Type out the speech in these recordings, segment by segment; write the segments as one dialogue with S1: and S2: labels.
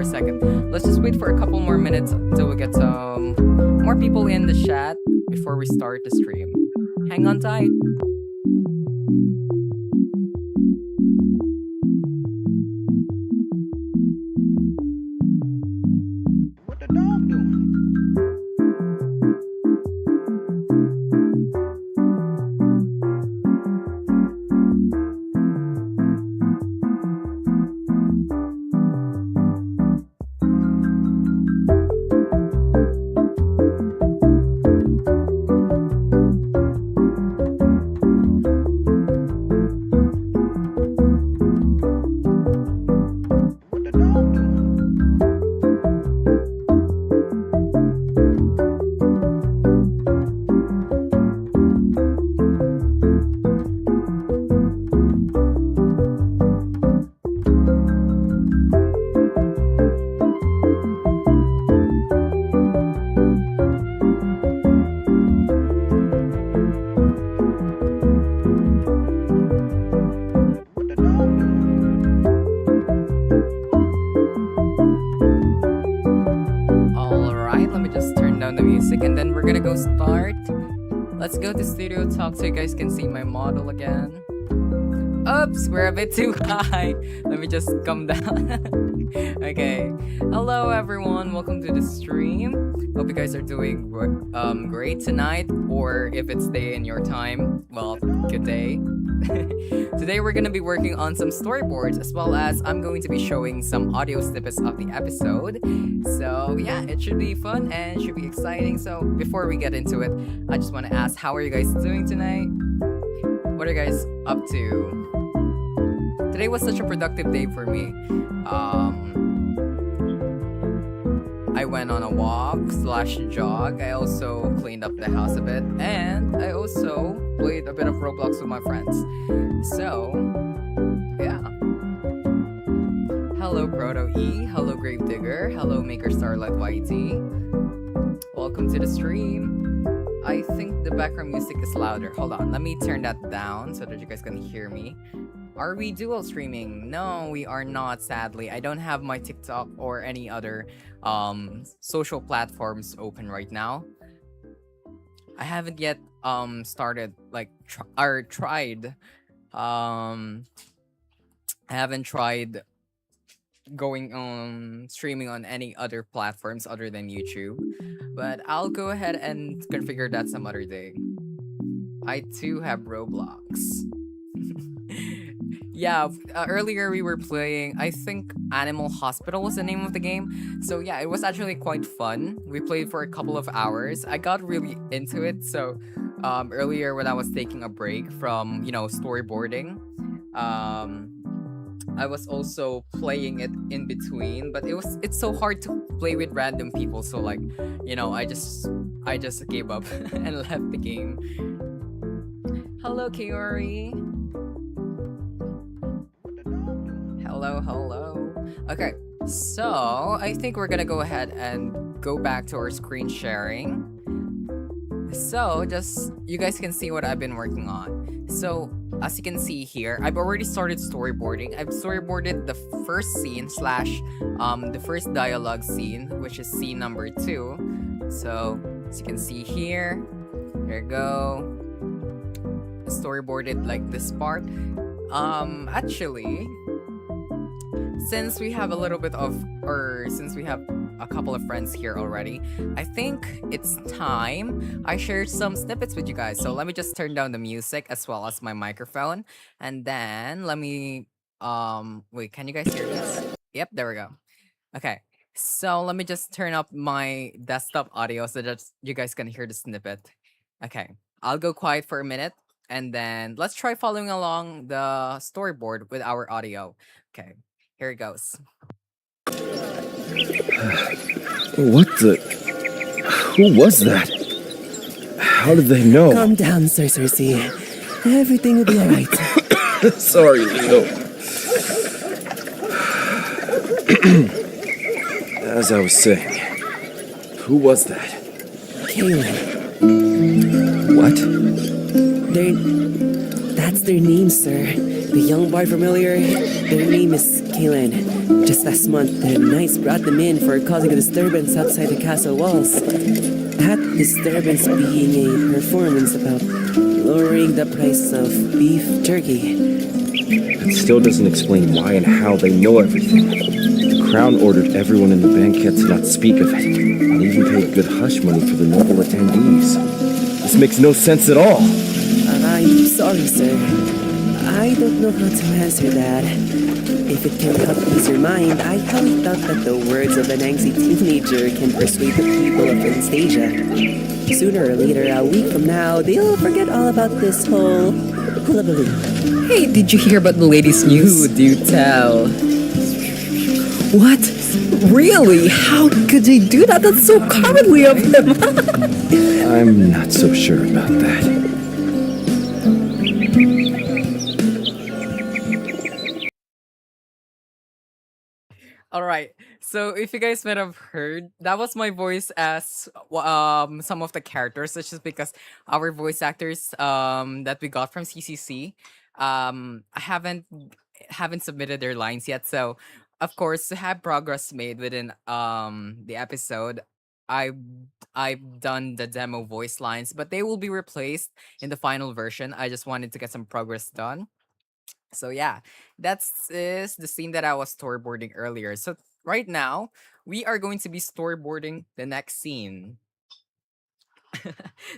S1: a second. Let's just wait for a couple more minutes until we get some more people in the chat before we start the stream. Hang on tight.
S2: What the dog doing? What the dog doing? What the dog doing?
S1: Alright, let me just turn down the music and then we're gonna go start. Let's go to Studio Talk so you guys can see my model again. Oops, we're a bit too high. Let me just come down. Okay. Hello everyone, welcome to the stream. Hope you guys are doing great tonight, or if it's day in your time, well, good day. Today we're gonna be working on some storyboards, as well as I'm going to be showing some audio snippets of the episode. So yeah, it should be fun and should be exciting. So before we get into it, I just want to ask, how are you guys doing tonight? What are you guys up to? Today was such a productive day for me. I went on a walk/jog. I also cleaned up the house a bit, and I also played a bit of Roblox with my friends. So, yeah. Hello Proto E, hello Gravedigger, hello Maker Starlight YT. Welcome to the stream. I think the background music is louder. Hold on, let me turn that down so that you guys can hear me. Are we dual streaming? No, we are not, sadly. I don't have my TikTok or any other social platforms open right now. I haven't yet started like tried. I haven't tried going on streaming on any other platforms other than YouTube, but I'll go ahead and configure that some other day. I too have Roblox. Yeah, earlier we were playing, I think Animal Hospital was the name of the game. So yeah, it was actually quite fun. We played for a couple of hours. I got really into it. So earlier when I was taking a break from, storyboarding, I was also playing it in between, but it's so hard to play with random people. So like, I just gave up and left the game. Hello, Kiori. Hello. Okay, so I think we're gonna go ahead and go back to our screen sharing. So just you guys can see what I've been working on. So as you can see here, I've already started storyboarding. I've storyboarded the first scene / the first dialogue scene, which is scene number 2. So as you can see here you go. Storyboarded like this part. Actually, since we have since we have a couple of friends here already, I think it's time I share some snippets with you guys. So let me just turn down the music as well as my microphone, and then let me wait, can you guys hear this? Yep, there we go. Okay, so let me just turn up my desktop audio so that you guys can hear the snippet. Okay, I'll go quiet for a minute, and then let's try following along the storyboard with our audio. Okay, here it goes.
S3: What the? Who was that? How did they know?
S4: Calm down, Sir Cersei. Everything will be alright.
S3: Sorry, Leo. As I was saying, who was that?
S4: Kaelin.
S3: What?
S4: That's their name, sir. The young bard from earlier, their name is Kaelin. Just last month, the knights brought them in for causing a disturbance outside the castle walls. That disturbance being a performance about lowering the price of beef jerky.
S3: That still doesn't explain why and how they know everything. The crown ordered everyone in the banquet to not speak of it, and even paid good hush money for the noble attendees. This makes no sense at all.
S4: I'm sorry, sir. I don't know how to answer that. If it can help ease your mind, I highly doubt that the words of an angsty teenager can persuade the people of Anastasia. Sooner or later, a week from now, they'll forget all about this whole hullabaloo.
S1: Hey, did you hear about the latest news? Do tell. What? Really? How could they do that? That's so cowardly of them.
S3: I'm not so sure about that.
S1: All right. So if you guys might have heard, that was my voice as some of the characters. It's just because our voice actors that we got from CCC I haven't submitted their lines yet. So of course to have progress made within the episode, I I've done the demo voice lines, but they will be replaced in the final version. I just wanted to get some progress done. So yeah, that's is the scene that I was storyboarding earlier. So right now, we are going to be storyboarding the next scene.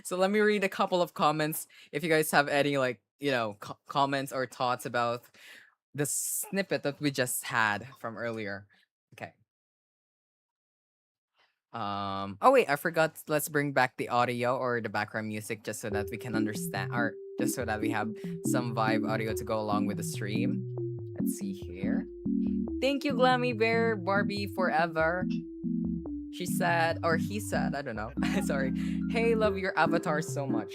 S1: So let me read a couple of comments if you guys have any like, comments or thoughts about the snippet that we just had from earlier. Okay. Oh wait, I forgot. Let's bring back the audio or the background music just so that we can understand, or just so that we have some vibe audio to go along with the stream. Let's see here. Thank you, Glammy Bear Barbie forever. She said, or he said, I don't know. Sorry. Hey, love your avatar so much.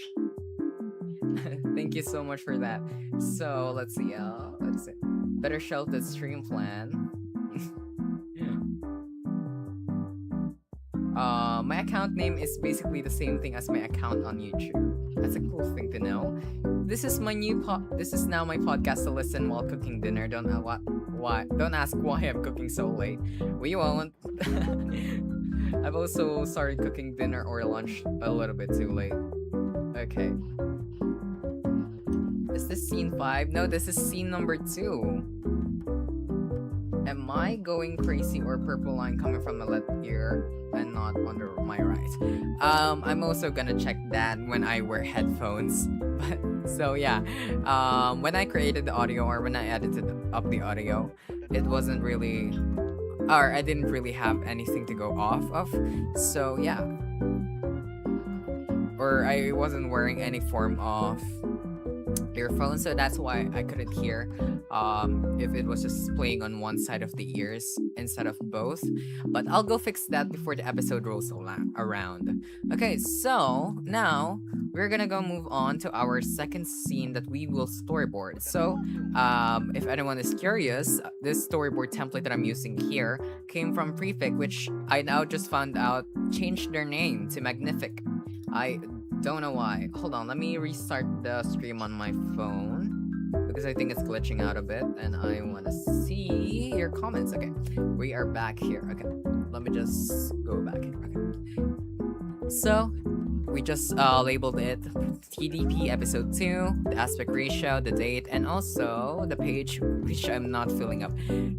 S1: Thank you so much for that. So let's see. Let's see. Better shelf the stream plan. My account name is basically the same thing as my account on YouTube. That's a cool thing to know. This is my new This is now my podcast to listen while cooking dinner. Don't ask why I'm cooking so late. We won't. I've also started cooking dinner or lunch a little bit too late. Okay. Is this scene 5? No, this is scene number 2. Am I going crazy or purple line coming from the left ear and not under my right? I'm also gonna check that when I wear headphones. But so yeah, when I created the audio or when I edited up the audio, it wasn't really, or I didn't really have anything to go off of. So yeah, or I wasn't wearing any form of earphones, so that's why I couldn't hear if it was just playing on one side of the ears instead of both. But I'll go fix that before the episode rolls around. Okay, so now we're gonna go move on to our second scene that we will storyboard. So if anyone is curious, this storyboard template that I'm using here came from Prefect, which I now just found out changed their name to Magnific. I don't know why. Hold on, let me restart the stream on my phone because I think it's glitching out a bit and I want to see your comments. Okay, we are back here. Okay, let me just go back here. Okay, so we just labeled it TDP episode 2, the aspect ratio, the date, and also the page, which I'm not filling up.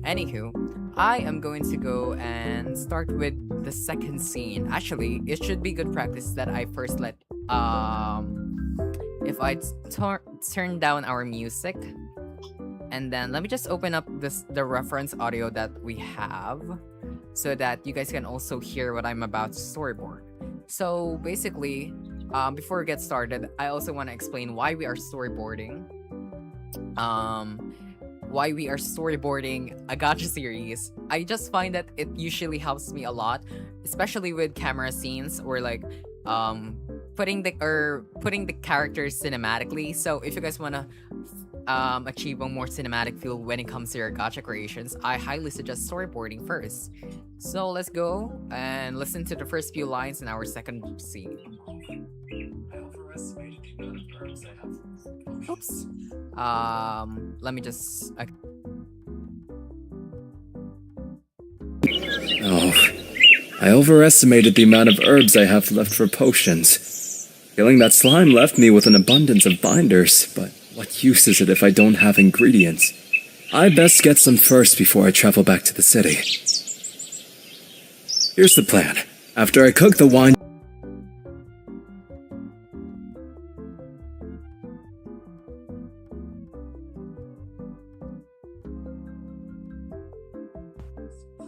S1: Anywho, I am going to go and start with the second scene. Actually, it should be good practice that I first let if I turn down our music, and then let me just open up the reference audio that we have so that you guys can also hear what I'm about to storyboard. So basically, before we get started, I also want to explain why we are storyboarding. Why we are storyboarding a gacha series. I just find that it usually helps me a lot, especially with camera scenes or like putting the characters cinematically. So if you guys want to achieve a more cinematic feel when it comes to your gacha creations, I highly suggest storyboarding first. So let's go and listen to the first few lines in our second scene. Oops. Let me just
S3: I overestimated the amount of herbs I have left for potions. Feeling that slime left me with an abundance of binders, but what use is it if I don't have ingredients? I best get some first before I travel back to the city. Here's the plan. After I cook the wine...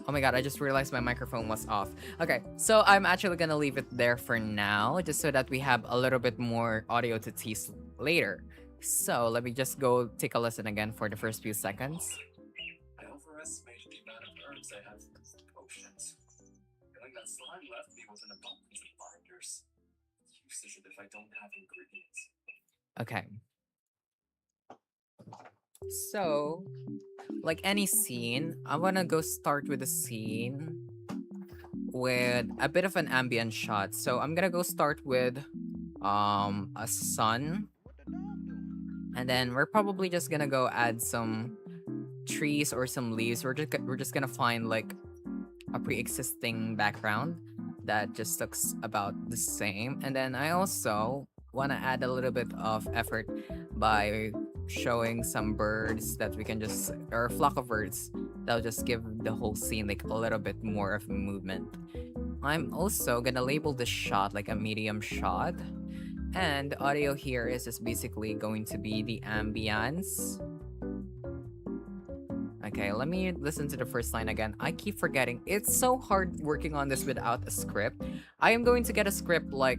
S1: Oh my god, I just realized my microphone was off. Okay, so I'm actually gonna leave it there for now, just so that we have a little bit more audio to tease later. So let me just go take a listen again for the first few seconds.
S3: I overestimated the amount of herbs I have for potions. Feeling that slime left me with an abundance of binders. What use is it if I don't have ingredients?
S1: Okay. So, like any scene, I wanna go start with a scene with a bit of an ambient shot. So I'm gonna go start with a sun, and then we're probably just gonna go add some trees or some leaves. We're just gonna find like a pre-existing background that just looks about the same. And then I also wanna add a little bit of effort by showing some birds that we can just, or a flock of birds that'll just give the whole scene like a little bit more of movement. I'm also gonna label this shot like a medium shot, and the audio here is just basically going to be the ambience. Okay, let me listen to the first line again. I keep forgetting. It's so hard working on this without a script. I am going to get a script, like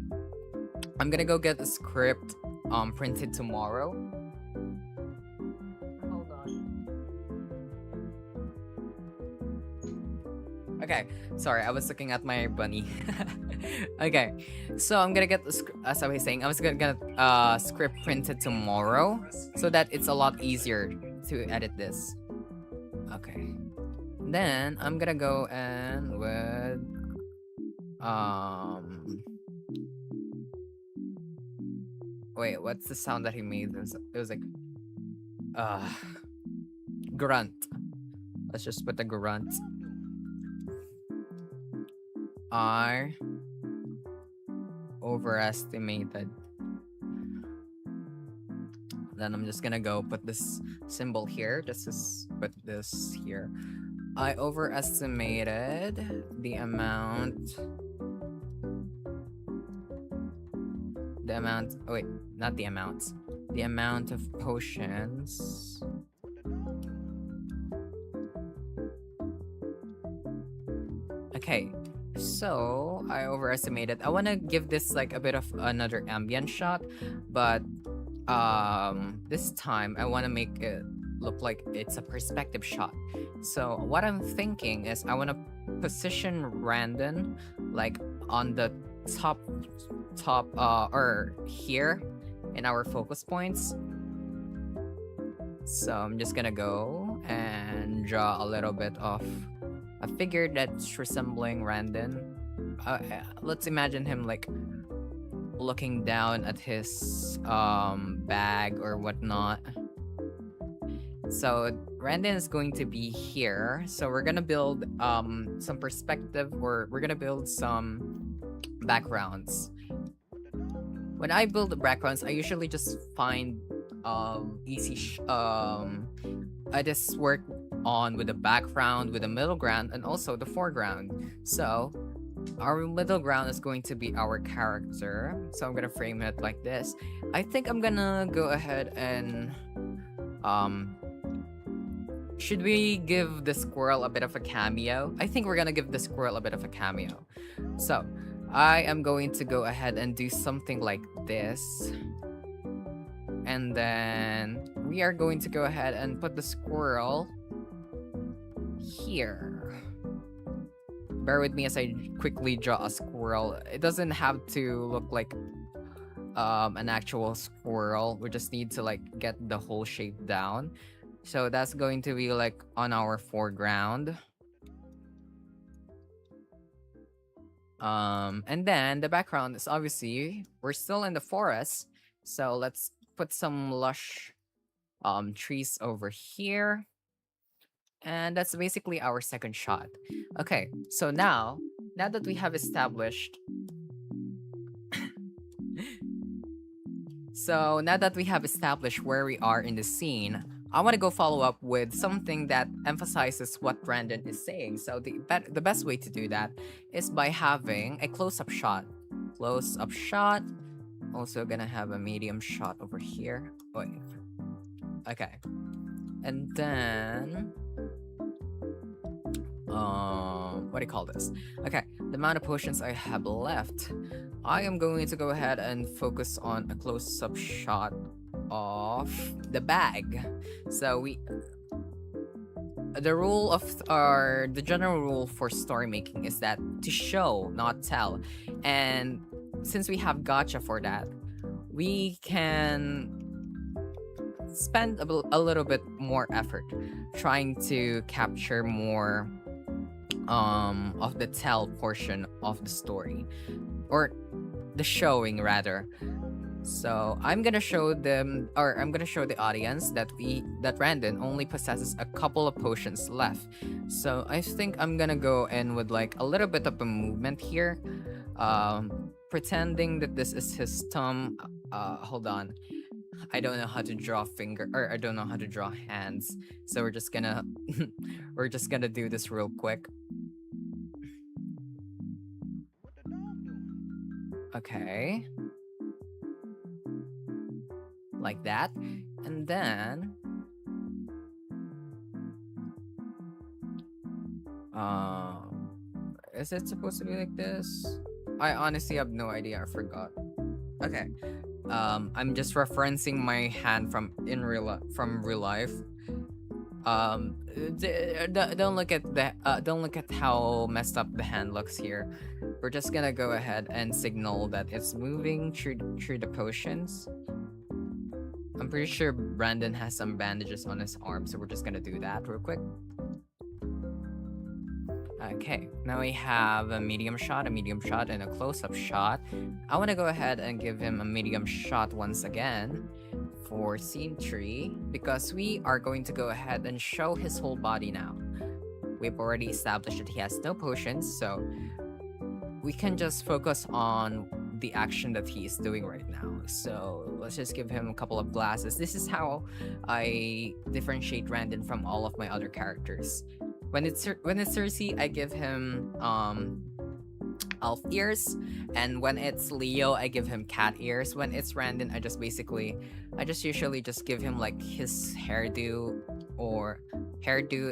S1: I'm gonna go get the script printed tomorrow. Hold on. Okay, sorry, I was looking at my bunny. Okay, so I'm gonna get the as I was saying, I was gonna get script printed tomorrow so that it's a lot easier to edit this. Okay, then I'm gonna go and with wait, what's the sound that he made? It was like grunt. Let's just put the grunt. I overestimated. Then I'm just gonna go put this symbol here. Just put this here. I overestimated the amount. Oh wait, not the amount. The amount of potions. Okay, so I overestimated. I want to give this like a bit of another ambient shot, but this time I want to make it look like it's a perspective shot. So what I'm thinking is I want to position Randon like on the top or here in our focus points. So I'm just gonna go and draw a little bit of a figure that's resembling Randon. Let's imagine him like looking down at his bag or whatnot. So Randon is going to be here. So we're gonna build some perspective, or we're gonna build some backgrounds. When I build the backgrounds, I usually just find easy I just work on with the background, with the middle ground, and also the foreground. So our middle ground is going to be our character. So I'm gonna frame it like this. I think I'm gonna go ahead and should we give the squirrel a bit of a cameo? I think we're gonna give the squirrel a bit of a cameo. So I am going to go ahead and do something like this. And then we are going to go ahead and put the squirrel here. Bear with me as I quickly draw a squirrel. It doesn't have to look like an actual squirrel. We just need to like get the whole shape down. So that's going to be like on our foreground. And then the background is obviously, we're still in the forest. So let's put some lush trees over here. And that's basically our second shot. Okay, so now that we have established So now that we have established where we are in the scene, I want to go follow up with something that emphasizes what Brandon is saying. So the best way to do that is by having a close-up shot. Close-up shot. Also gonna have a medium shot over here. Wait. Okay. And then what do you call this? Okay, the amount of potions I have left, I am going to go ahead and focus on a close-up shot of the bag. So the general rule for story making is that to show, not tell. And since we have gacha for that, we can spend a little bit more effort trying to capture more of the tell portion of the story, or the showing rather. So I'm gonna show them, or I'm gonna show the audience that Brandon only possesses a couple of potions left. So I think I'm gonna go in with like a little bit of a movement here, pretending that this is his thumb. Hold on. I don't know how to draw I don't know how to draw hands. So we're just gonna do this real quick.
S2: What the dog doing?
S1: Okay. Like that. And then is it supposed to be like this? I honestly have no idea. I forgot. Okay. I'm just referencing my hand from real life. Don't look at how messed up the hand looks here. We're just gonna go ahead and signal that it's moving through the potions. I'm pretty sure Brandon has some bandages on his arm, so we're just gonna do that real quick. Okay, now we have a medium shot, and a close-up shot. I want to go ahead and give him a medium shot once again for scene 3, because we are going to go ahead and show his whole body now. We've already established that he has no potions, so we can just focus on the action that he is doing right now. So let's just give him a couple of glasses. This is how I differentiate Brandon from all of my other characters. When it's Cersei, I give him elf ears, and when it's Leo, I give him cat ears. When it's Brandon, I just usually just give him like his hairdo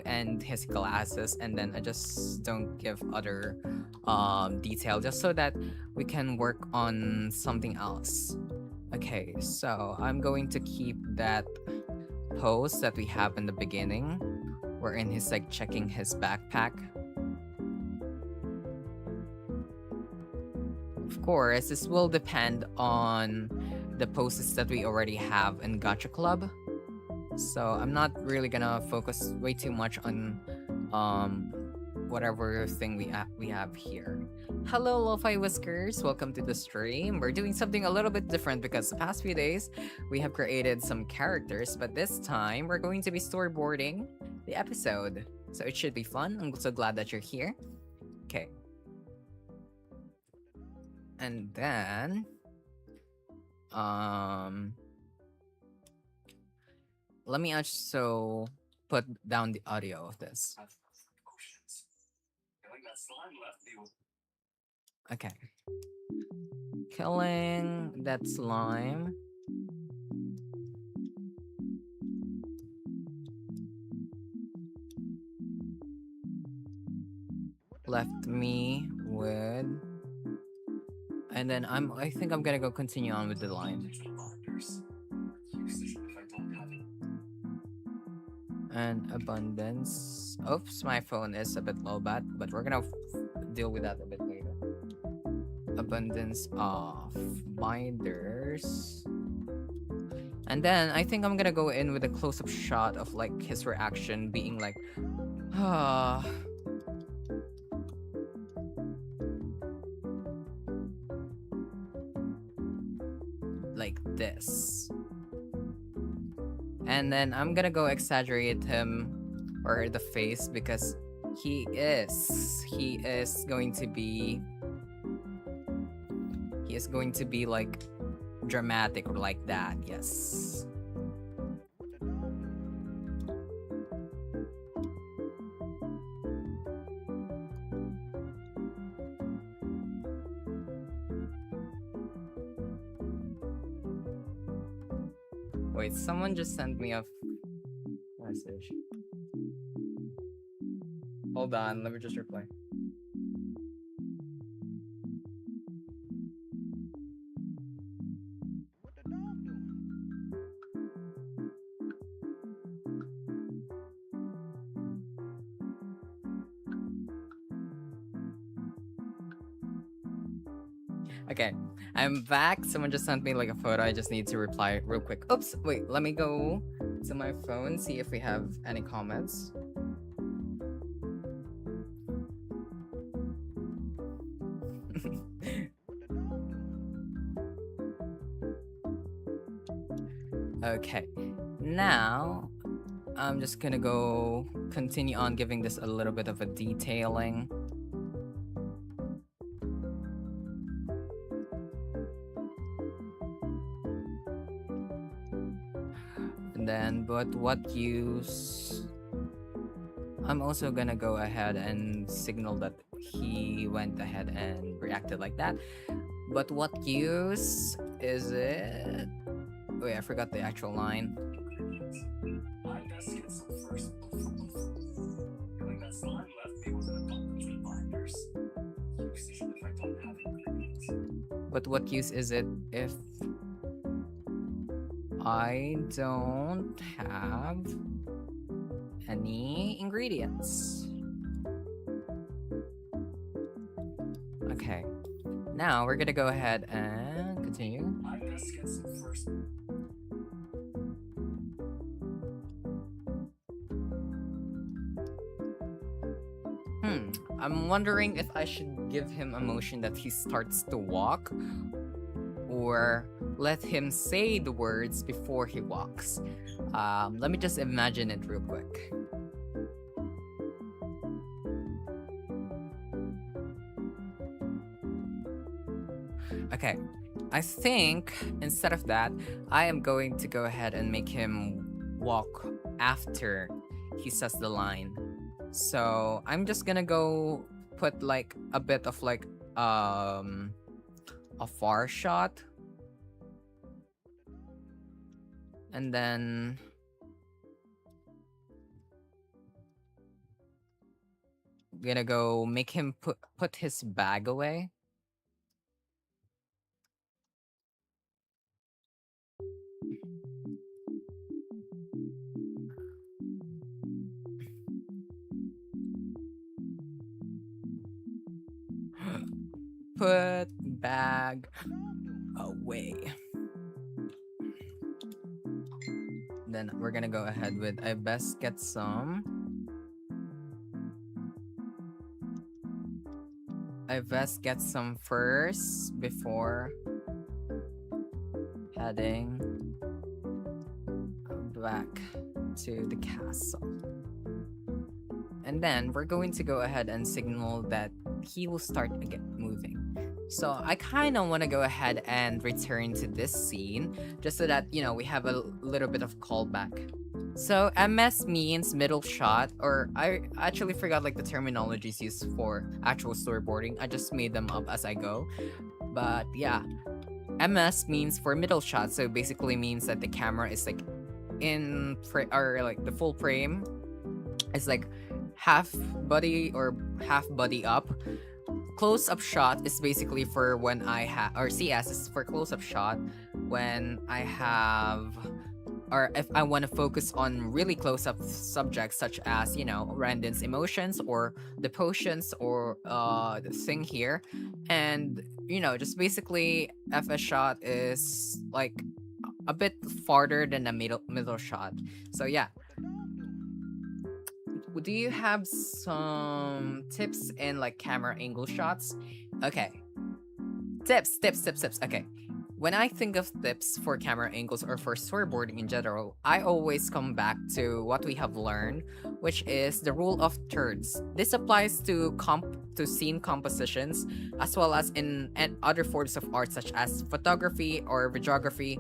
S1: and his glasses, and then I just don't give other detail, just so that we can work on something else. Okay, so I'm going to keep that pose that we have in the beginning, wherein he's like checking his backpack. Of course, this will depend on the poses that we already have in Gacha Club. So I'm not really gonna focus way too much on whatever thing we have here. Hello, Lo-Fi Whiskers, welcome to the stream. We're doing something a little bit different because the past few days we have created some characters, but this time we're going to be storyboarding the episode. So it should be fun. I'm so glad that you're here. Okay. And then let me also put down the audio of this. Okay. Killing that slime. Left me with, and then I think I'm gonna go continue on with the line. And abundance. Oops, my phone is a bit low bat, but we're gonna deal with that a bit later. Abundance of binders. And then I think I'm gonna go in with a close-up shot of like his reaction being like, like this. And then I'm gonna go exaggerate him or the face, because he is going to be like dramatic or like that. Yes. Wait, someone just sent me a message. Hold on, let me just reply.
S2: What the dog doing?
S1: Okay, I'm back. Someone just sent me like a photo. I just need to reply real quick. Oops, wait, let me go to my phone, see if we have any comments. Okay, now I'm just gonna go continue on giving this a little bit of a detailing. And then, but what use? I'm also gonna go ahead and signal that he went ahead and reacted like that. But what use is it? Wait, I forgot the actual line.
S3: I best get some first. Feeling that slime left me was an adult between binders. Usage if I don't have ingredients.
S1: But what use is it if I don't have any ingredients? Okay, now we're gonna go ahead and continue.
S3: I best get some first.
S1: I'm wondering if I should give him a motion that he starts to walk, or let him say the words before he walks. Let me just imagine it real quick. Okay, I think instead of that, I am going to go ahead and make him walk after he says the line. So I'm just gonna go put like a bit of like a far shot, and then gonna go make him put his bag away. Put bag away. Then we're gonna go ahead with I best get some. I best get some first before heading back to the castle. And then we're going to go ahead and signal that he will start again moving. So I kind of want to go ahead and return to this scene just so that, you know, we have a little bit of callback. So MS means middle shot, or I actually forgot like the terminologies used for actual storyboarding. I just made them up as I go. But yeah, MS means for middle shot, so basically means that the camera is like in or like the full frame is like half body or half body up. Close up shot is basically for when I have, or CS is for close up shot when I have, or if I want to focus on really close up subjects such as, you know, Randon's emotions or the potions or the thing here. And, you know, just basically FS shot is like a bit farther than the middle shot. So yeah. Do you have some tips in like camera angle shots? Okay. Tips. Okay. when I think of tips for camera angles or for storyboarding in general, I always come back to what we have learned, which is the rule of thirds. This applies to scene compositions as well as in and other forms of art such as photography or videography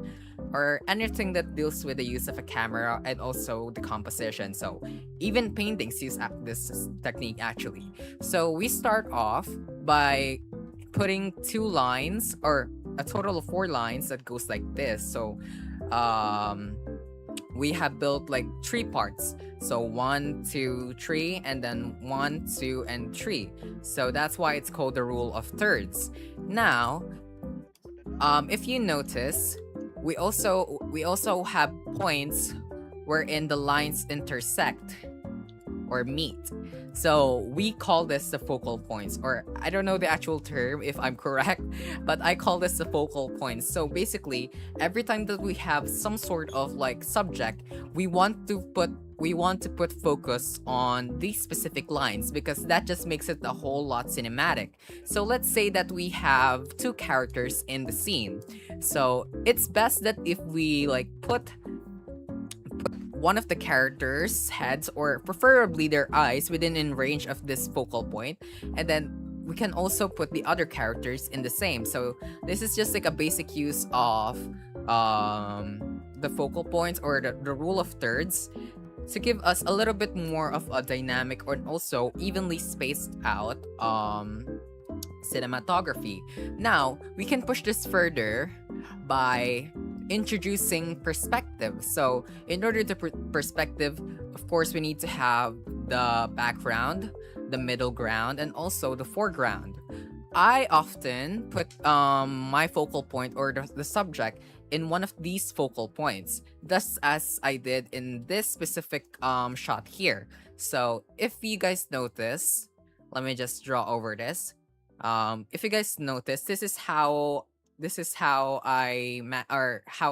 S1: or anything that deals with the use of a camera and also the composition. So even paintings use this technique actually. So we start off by putting 2 lines or a total of 4 lines that goes like this. So we have built like 3 parts. So 1, 2, 3, and then 1, 2, and 3. So that's why it's called the rule of thirds. Now, if you notice, we also have points wherein the lines intersect or meet. So we call this the focal points, or I don't know the actual term if I'm correct, but I call this the focal points. So basically, every time that we have some sort of like subject, we want to put focus on these specific lines because that just makes it a whole lot cinematic. So let's say that we have 2 characters in the scene. So it's best that if we like put one of the characters' heads or preferably their eyes within in range of this focal point, and then we can also put the other characters in the same. So this is just like a basic use of the focal points or the rule of thirds to give us a little bit more of a dynamic or also evenly spaced out cinematography. Now we can push this further by introducing perspective. So in order to perspective, of course, we need to have the background, the middle ground, and also the foreground. I often put my focal point or the subject in one of these focal points, just as I did in this specific shot here. So if you guys notice, let me just draw over this. If you guys notice, this is how I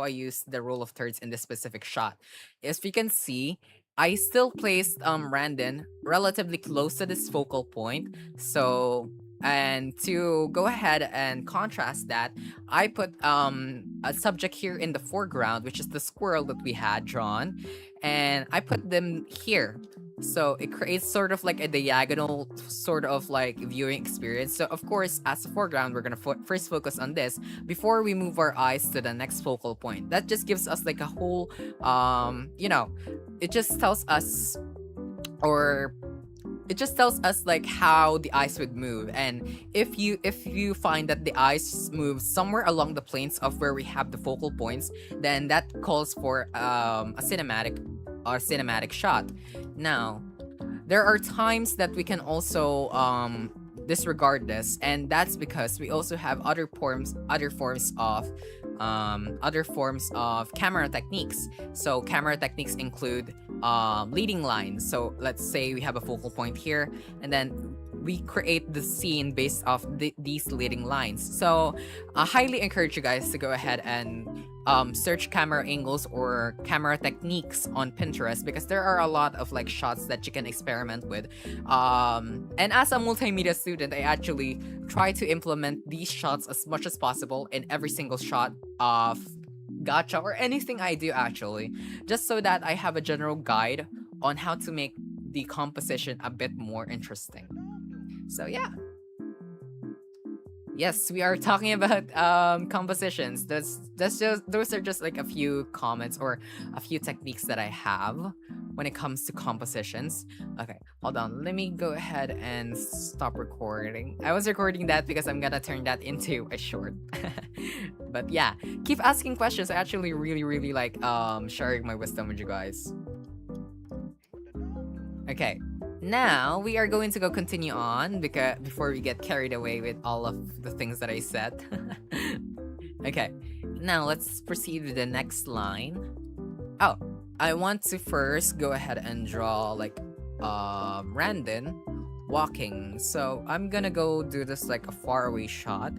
S1: use the rule of thirds in this specific shot. As you can see, I still placed Randon relatively close to this focal point. So, and to go ahead and contrast that, I put a subject here in the foreground, which is the squirrel that we had drawn, and I put them here. So it creates sort of like a diagonal sort of like viewing experience. So of course, as a foreground, we're gonna first focus on this before we move our eyes to the next focal point. That just gives us like a whole, it just tells us like how the eyes would move. And if you find that the eyes move somewhere along the planes of where we have the focal points, then that calls for a cinematic shot. Now, there are times that we can also disregard this, and that's because we also have other forms of camera techniques. So camera techniques include leading lines. So let's say we have a focal point here, and then we create the scene based off these leading lines. So I highly encourage you guys to go ahead and search camera angles or camera techniques on Pinterest, because there are a lot of like shots that you can experiment with. And as a multimedia student, I actually try to implement these shots as much as possible in every single shot of gacha or anything I do actually, just so that I have a general guide on how to make the composition a bit more interesting. So yeah. Yes, we are talking about compositions. Those are just like a few comments or a few techniques that I have when it comes to compositions. Okay, hold on. Let me go ahead and stop recording. I was recording that because I'm gonna turn that into a short. But yeah, keep asking questions. I actually really like sharing my wisdom with you guys. Okay. Now, we are going to go continue on because before we get carried away with all of the things that I said. Okay, now let's proceed with the next line. Oh, I want to first go ahead and draw like Randon walking. So I'm gonna go do this like a faraway shot.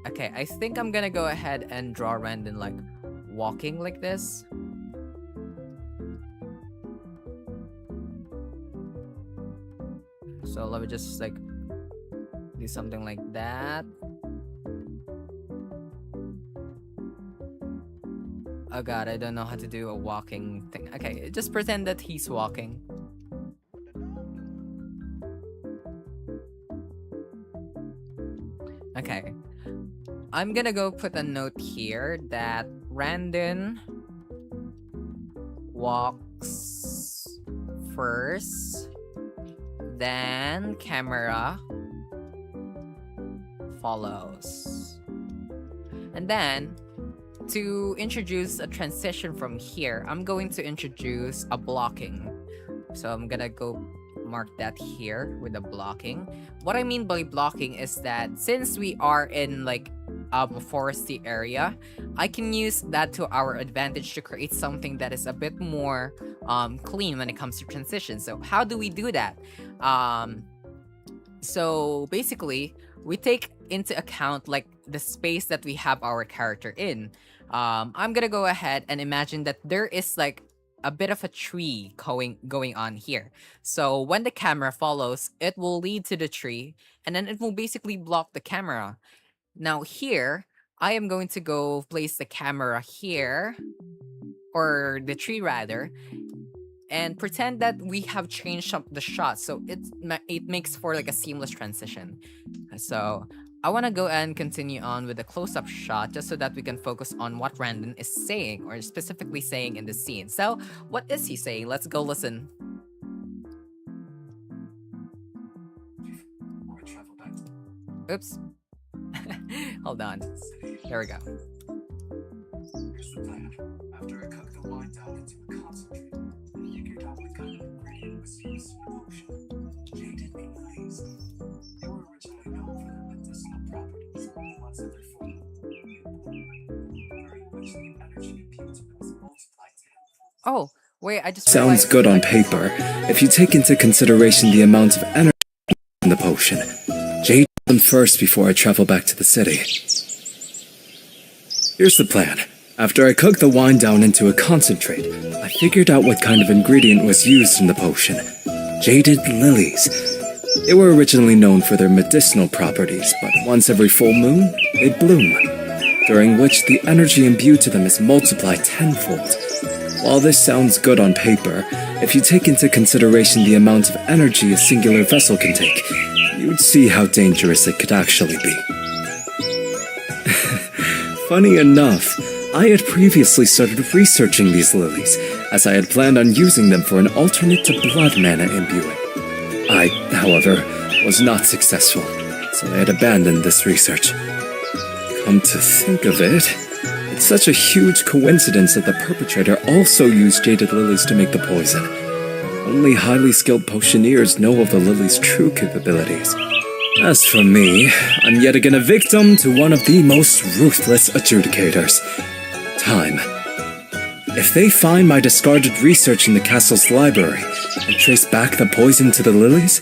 S1: Okay, I think I'm gonna go ahead and draw Randon like walking like this. So let me just like do something like that. Oh god, I don't know how to do a walking thing. Okay, just pretend that he's walking. Okay. I'm gonna go put a note here that Randon walks first, then camera follows. And then, to introduce a transition from here, I'm going to introduce a blocking. So I'm gonna go mark that here with a blocking. What I mean by blocking is that since we are in like a foresty area, I can use that to our advantage to create something that is a bit more clean when it comes to transition. So how do we do that? So basically, we take into account like the space that we have our character in. I'm gonna go ahead and imagine that there is like a bit of a tree going on here. So when the camera follows, it will lead to the tree, and then it will basically block the camera. Now here, I am going to go place the camera here, or the tree rather, and pretend that we have changed up the shot, so it makes for like a seamless transition. So I want to go and continue on with the close-up shot just so that we can focus on what Brandon is saying, or specifically saying in the scene. So what is he saying? Let's go listen. Oops. Hold on. There we go.
S3: Here's the plan. After I cook the wine down into a concentrate, I figured out what kind of ingredient was used in the potion. Jaded lilies. They were originally known for their medicinal properties, but once every full moon, during which the energy imputed to them is multiplied tenfold.
S1: Oh, wait, I just
S3: Sounds
S1: realized-
S3: good on paper, if you take into consideration the amount of energy in the potion. Jade them first before I travel back to the city. Here's the plan. After I cooked the wine down into a concentrate, I figured out what kind of ingredient was used in the potion. Jaded lilies. They were originally known for their medicinal properties, but once every full moon, they bloom, during which the energy imbued to them is multiplied tenfold. While this sounds good on paper, if you take into consideration the amount of energy a singular vessel can take, you'd see how dangerous it could actually be. Funny enough, I had previously started researching these lilies, as I had planned on using them for an alternate to blood mana imbuing. I, however, was not successful, so I had abandoned this research. Come to think of it, it's such a huge coincidence that the perpetrator also used jaded lilies to make the poison. Only highly skilled Potioneers know of the lily's true capabilities. As for me, I'm yet again a victim to one of the most ruthless adjudicators. Time. If they find my discarded research in the castle's library and trace back the poison to the lilies,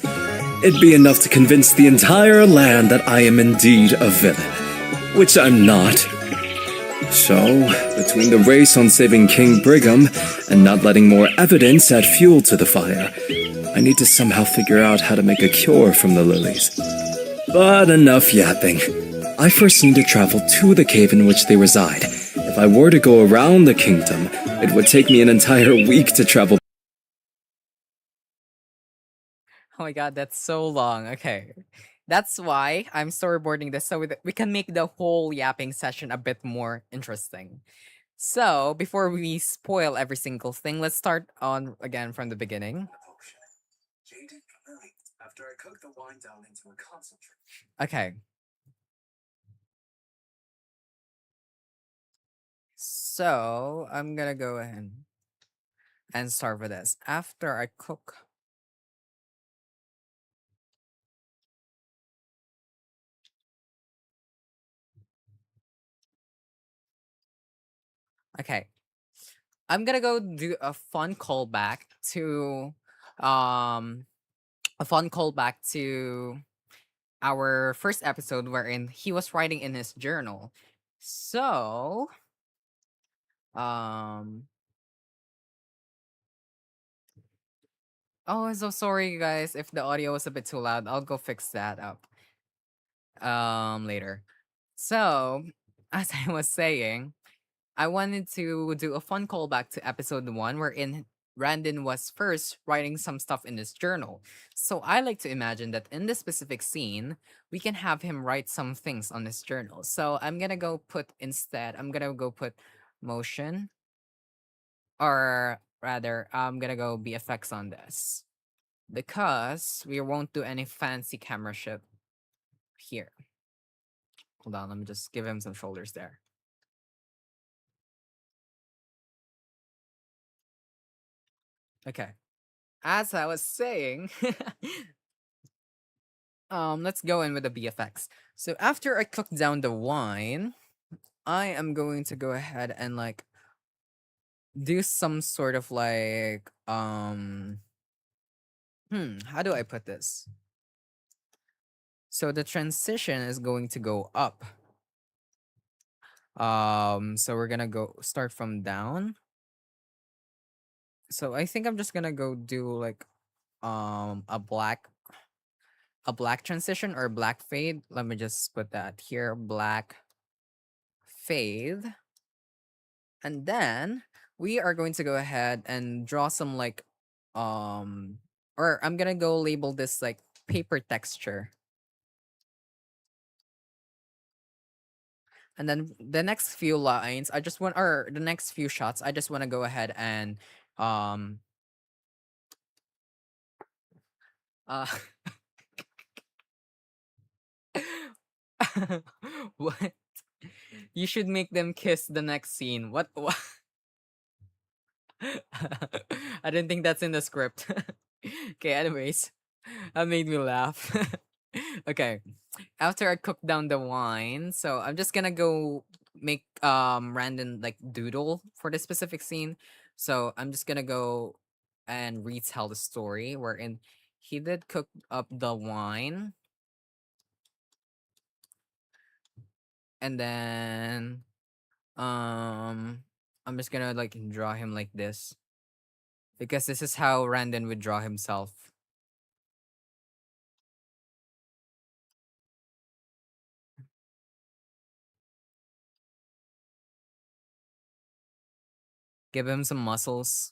S3: it'd be enough to convince the entire land that I am indeed a villain, which I'm not. So, between the race on saving King Brigham and not letting more evidence add fuel to the fire, I need to somehow figure out how to make a cure from the lilies. But enough yapping. I first need to travel to the cave in which they reside. If I were to go around the kingdom, it would take me an entire week to travel.
S1: Oh my god, that's so long. Okay. That's why I'm storyboarding this so that we can make the whole yapping session a bit more interesting. So, before we spoil every single thing, let's start on again from the beginning.
S3: After I cook the wine down into a concentrate.
S1: Okay. So, I'm gonna go ahead and start with this. After I cook. Okay. I'm gonna go do a fun callback to um our first episode wherein he was writing in his journal. So um Oh, I'm so sorry, guys. If the audio was a bit too loud, I'll go fix that up later. So, as I was saying, I wanted to do a fun callback to episode 1 wherein Brandon was first writing some stuff in his journal. So I like to imagine that in this specific scene, we can have him write some things on his journal. So I'm gonna go put motion, or rather, I'm gonna go BFX on this. Because we won't do any fancy camera shit here. Hold on, let me just give him some shoulders there. Okay. As I was saying, let's go in with the BFX. So after I cook down the wine, I am going to go ahead and like do some sort of like how do I put this? So the transition is going to go up. So we're gonna go start from down. So I think I'm just gonna go do like a black transition or black fade. Let me just put that here, black fade. And then we are going to go ahead and draw some like or I'm gonna go label this like paper texture. And then the next few lines, I just want, or the next few shots, I just want to go ahead and um uh what, you should make them kiss the next scene. What? I didn't think that's in the script. Okay, anyways, that made me laugh. Okay, after I cook down the wine, so I'm just gonna go make random like doodle for this specific scene. So I'm just gonna go and retell the story wherein he did cook up the wine, and then I'm just gonna like draw him like this because this is how Randon would draw himself. Give him some muscles.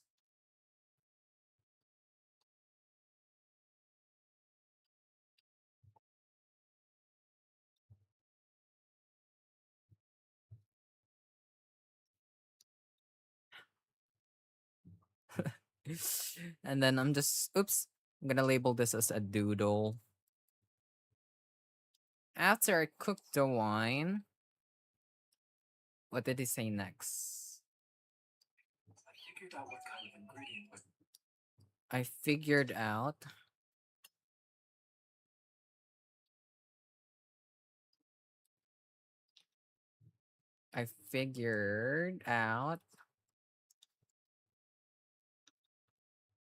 S1: And then I'm gonna label this as a doodle. After I cook the wine, what did he say next? I figured out. I figured out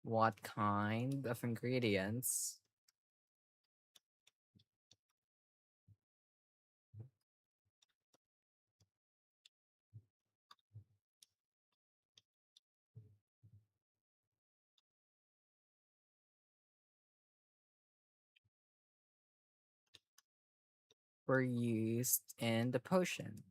S1: what kind of ingredients were used in the potion.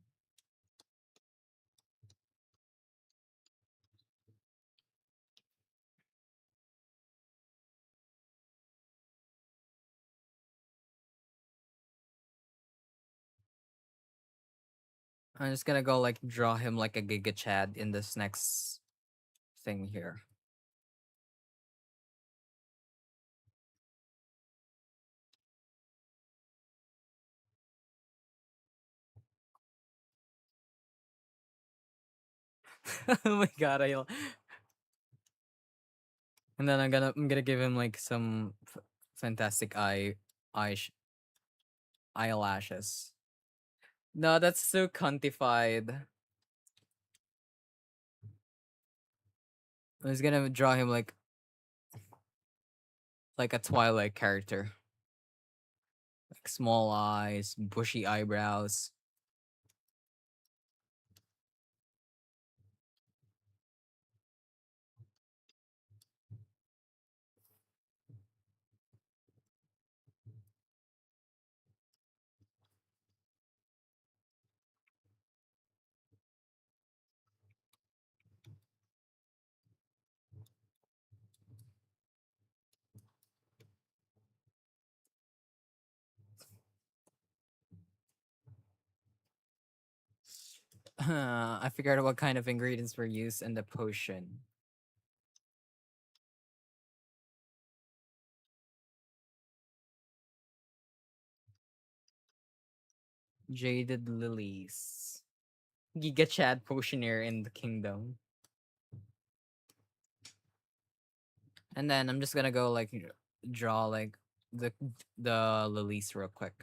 S1: I'm just gonna go like draw him like a Giga Chad in this next thing here. Oh my god, and then I'm gonna give him like some fantastic eyelashes. No, that's so cuntified. I was gonna draw him like a Twilight character, like small eyes, bushy eyebrows. I figured out what kind of ingredients were used in the potion. Jaded lilies. Giga Chad Potioneer in the kingdom. And then I'm just gonna go like draw like the the lilies real quick.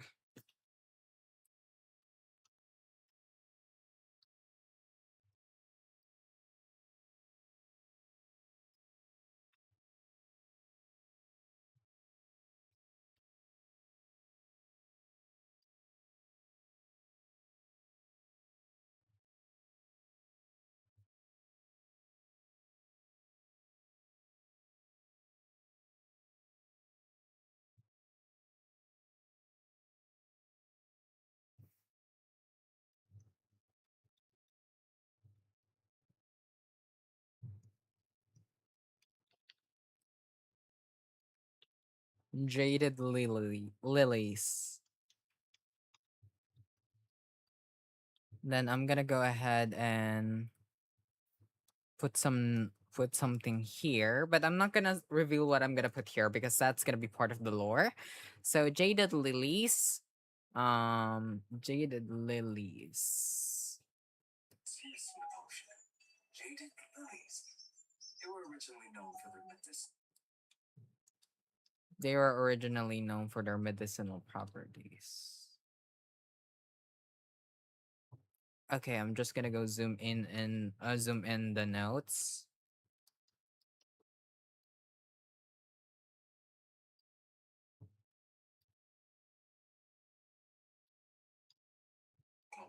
S1: Jaded lilies. Then I'm gonna go ahead and put something here, but I'm not gonna reveal what I'm gonna put here because that's gonna be part of the lore. So jaded lilies. Jaded lilies.
S3: Jaded lilies. They were originally known for their
S1: They were originally known for their medicinal properties. Okay, I'm just gonna go zoom in the notes.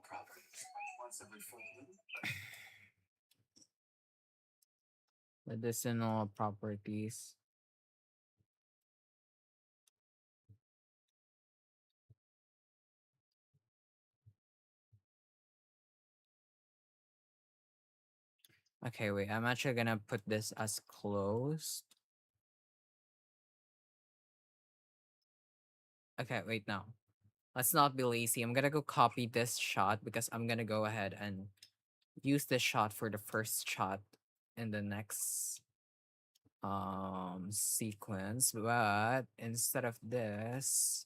S3: properties. Once every full moon.
S1: Medicinal properties. Okay, wait, I'm actually gonna put this as closed. Okay, wait, now. Let's not be lazy. I'm gonna go copy this shot because I'm gonna go ahead and use this shot for the first shot in the next sequence. But instead of this,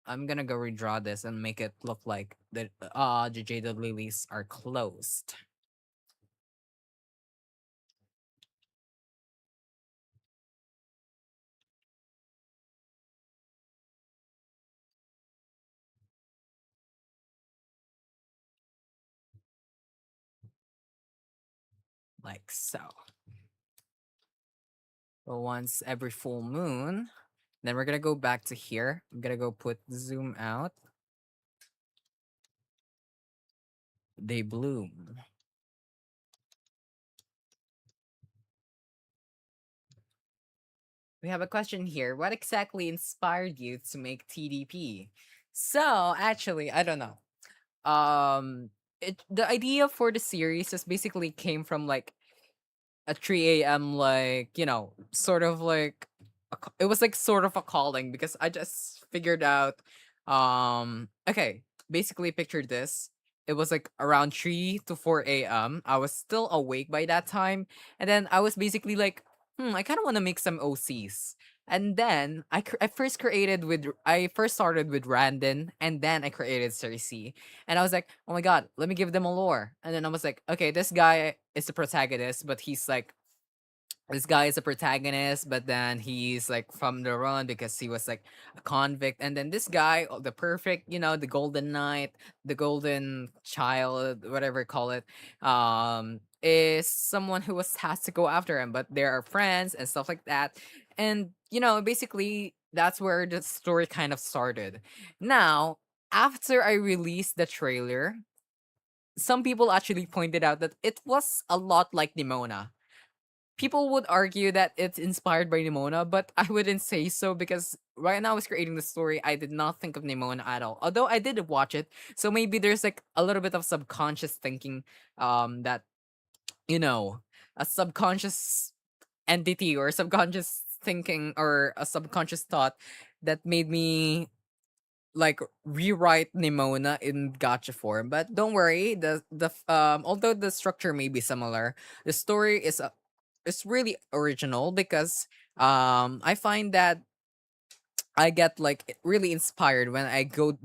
S1: I'm gonna go redraw this and make it look like the jaded lilies are closed. Like so. But once every full moon, then we're gonna go back to here. I'm gonna go put zoom out. They bloom. We have a question here. What exactly inspired you to make TDP? So, actually, I don't know. Um, the idea for the series just basically came from like a 3 a.m. like, sort of like it was like sort of a calling because I just figured out okay, basically picture this. It was like around 3 to 4 a.m. I was still awake by that time, and then I was basically like, I kind of want to make some OCs. And then I first started with Randon, and then I created Cersei. And I was like, oh my god, let me give them a lore. And then I was like, okay, this guy is the protagonist, but he's like, this guy is a protagonist, but then he's like from the run because he was like a convict. And then this guy, the perfect, the golden knight, the golden child, whatever you call it, is someone who has to go after him, but there are friends and stuff like that. And, basically, that's where the story kind of started. Now, after I released the trailer, some people actually pointed out that it was a lot like Nimona. People would argue that it's inspired by Nimona, but I wouldn't say so because right now I was creating the story, I did not think of Nimona at all. Although I did watch it, so maybe there's like a little bit of subconscious thinking, that you know, a subconscious entity or subconscious thinking or a subconscious thought that made me like rewrite Nimona in gacha form. But don't worry, although the structure may be similar, the story is really original because I find that I get like really inspired when I go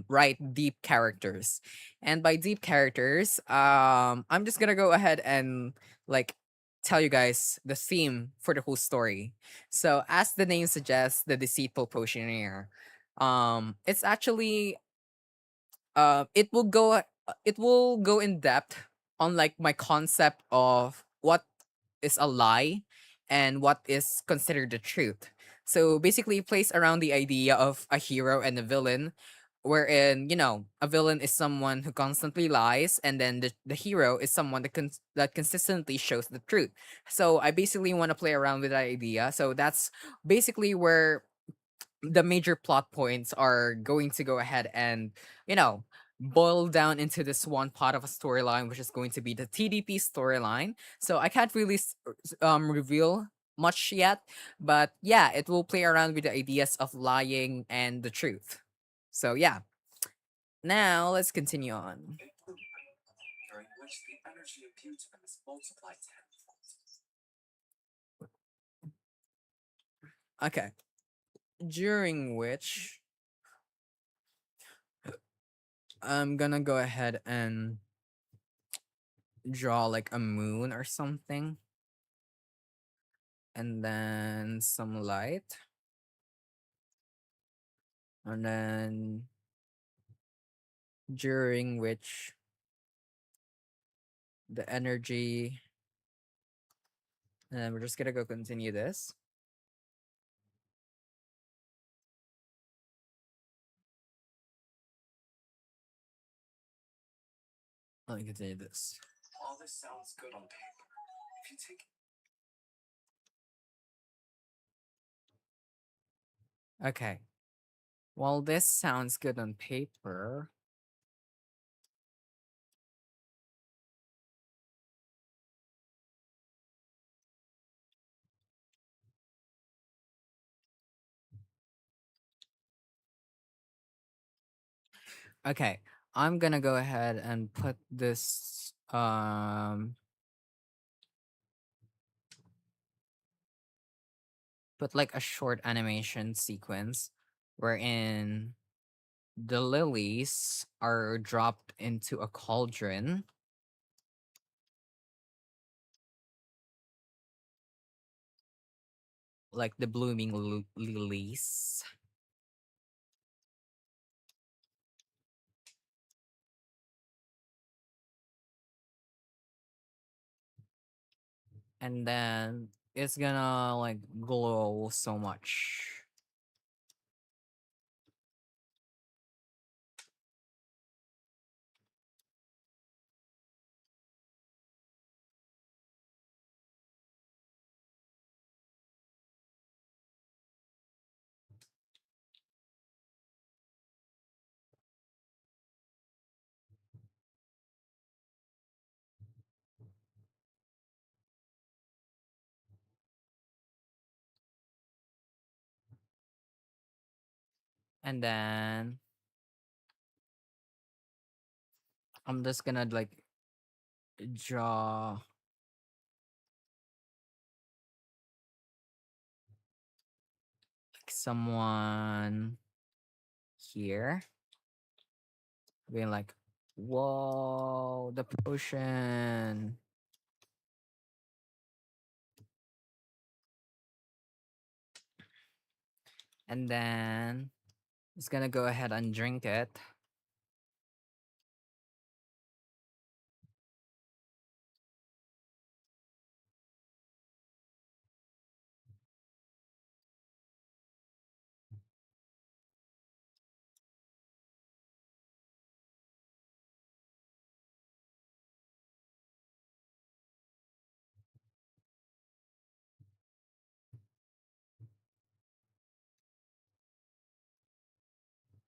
S1: write deep characters. And by deep characters, I'm just gonna go ahead and like tell you guys the theme for the whole story. So as the name suggests, the deceitful potioneer. It's actually it will go in depth on like my concept of what is a lie and what is considered the truth. So basically it plays around the idea of a hero and a villain, wherein, a villain is someone who constantly lies, and then the hero is someone that consistently shows the truth. So I basically want to play around with that idea. So that's basically where the major plot points are going to go ahead and, you know, boil down into this one part of a storyline, which is going to be the TDP storyline. So I can't really reveal much yet, but yeah, it will play around with the ideas of lying and the truth. So yeah, now let's continue on. During which the energy appeared to them as multiplied tenfold. Okay. During which I'm gonna go ahead and draw like a moon or something, and then some light, and then during which the energy, and then we're just gonna go continue this. Let me continue this. All this sounds good on paper. If you take Okay. While this sounds good on paper, okay, I'm gonna go ahead and put this put like a short animation sequence wherein the lilies are dropped into a cauldron, like the blooming lilies. And then it's gonna like glow so much. And then I'm just gonna like draw like someone here being like, whoa, the potion. And then it's gonna go ahead and drink it.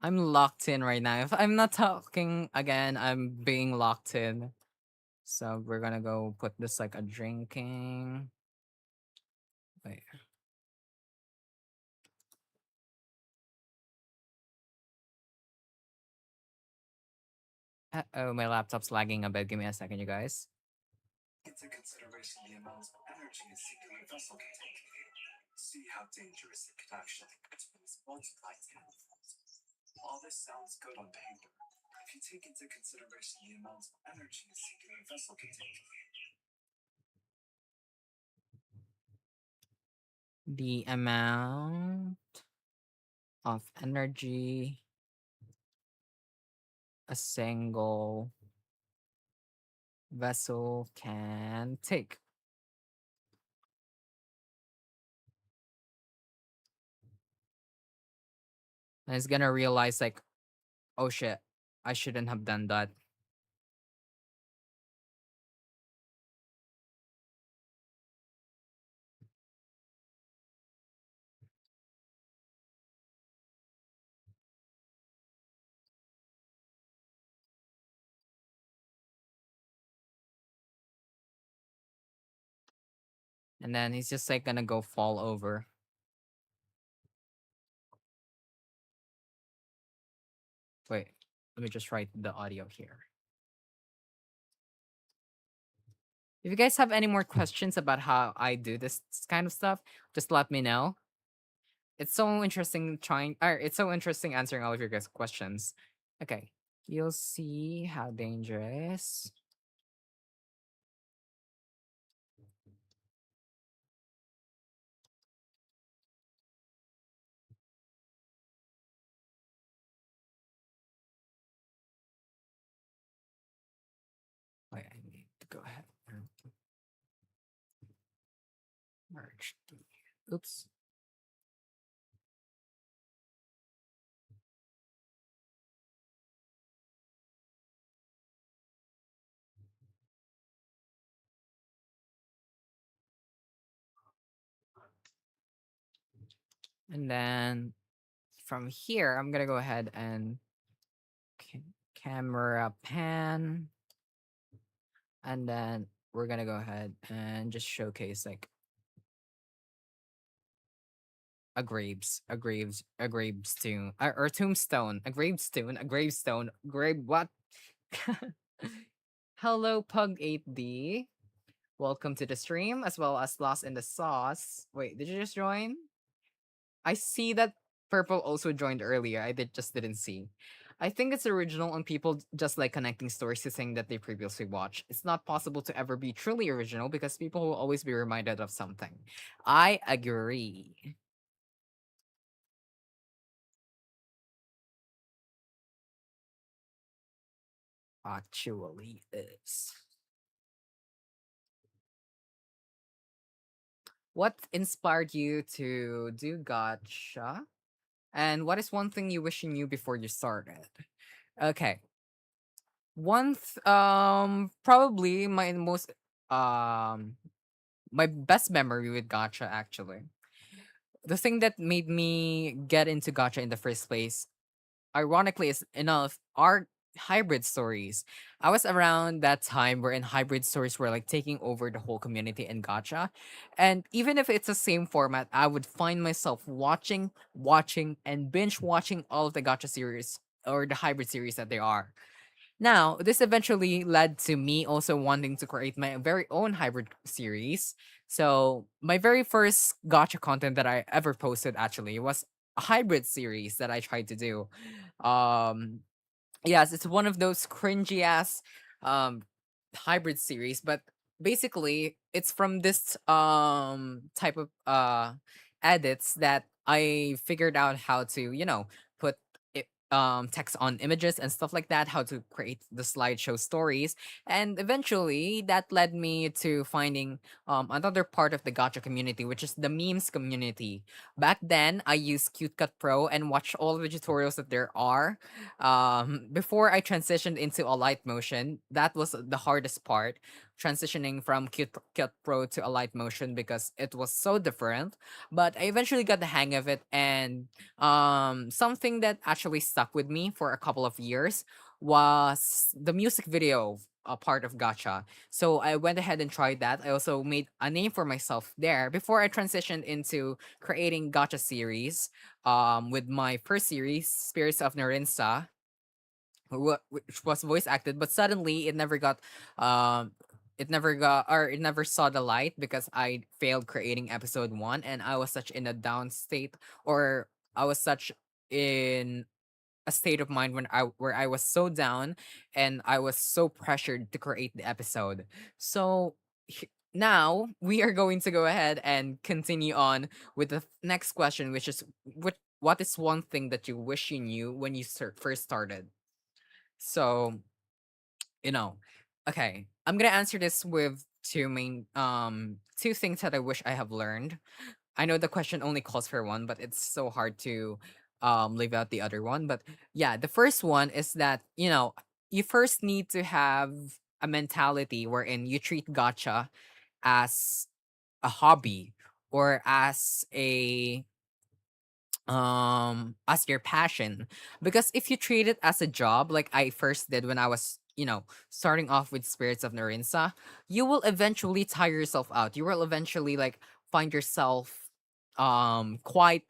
S1: I'm locked in right now. If I'm not talking again, I'm being locked in. So we're gonna go put this like a drinking. Wait. Oh, my laptop's lagging a bit. Give me a second, you guys.
S3: Into consideration the amount of energy a singular vessel can take. See how dangerous it could actually be to its multiplied tenfold. All this sounds good on paper. If you take into consideration the amount of energy a singular vessel can take.
S1: The amount of energy a single vessel can take. And it's gonna realize like, oh shit, I shouldn't have done that. And then he's just like gonna go fall over. Wait, let me just write the audio here. If you guys have any more questions about how I do this kind of stuff, just let me know. It's so interesting it's so interesting answering all of your guys' questions. Okay. You'll see how dangerous. Wait, I need to go ahead and merge. Oops. And then from here, I'm gonna go ahead and camera pan, and then we're gonna go ahead and just showcase like a gravestone, or tombstone, a gravestone, grave what? Hello, Pug 8D. Welcome to the stream, as well as Lost in the Sauce. Wait, did you just join? I see that Purple also joined earlier. I just didn't see. I think it's original and people just like connecting stories to things that they previously watched. It's not possible to ever be truly original because people will always be reminded of something. I agree. Actually is. What inspired you to do gacha? And what is one thing you wish you knew before you started? Okay. Probably um my best memory with gacha actually. The thing that made me get into gacha in the first place, ironically is enough, are hybrid stories. I was around that time wherein hybrid stories were like taking over the whole community in gacha. And even if it's the same format, I would find myself watching, and binge watching all of the gacha series or the hybrid series that they are. Now, this eventually led to me also wanting to create my very own hybrid series. So, my very first gotcha content that I ever posted actually was a hybrid series that I tried to do. Um, yes, it's one of those cringy ass um hybrid series, but basically it's from this type of edits that I figured out how to, put text on images and stuff like that, how to create the slideshow stories. And eventually that led me to finding another part of the gacha community, which is the memes community. Back then I used CuteCut Pro and watched all the tutorials that there are. Before I transitioned into a light motion, that was the hardest part, transitioning from Cut Pro to a light motion because it was so different. But I eventually got the hang of it, and something that actually stuck with me for a couple of years was the music video a part of Gacha. So I went ahead and tried that. I also made a name for myself there before I transitioned into creating Gacha series. With my first series, Spirits of Narinsa, which was voice acted, but suddenly um it never saw the light because I failed creating episode 1, and I was such in a down state, or I was such in a state of mind where I was so down and I was so pressured to create the episode. So now we are going to go ahead and continue on with the next question, which is what is one thing that you wish you knew when you first started? So, you know, okay, I'm gonna answer this with two things that I wish I have learned. I know the question only calls for one, but it's so hard to leave out the other one. But yeah, the first one is that, you first need to have a mentality wherein you treat gacha as a hobby, or as your passion. Because if you treat it as a job, like I first did when I was, starting off with Spirits of Narinsa, you will eventually tire yourself out. You will eventually like find yourself quite,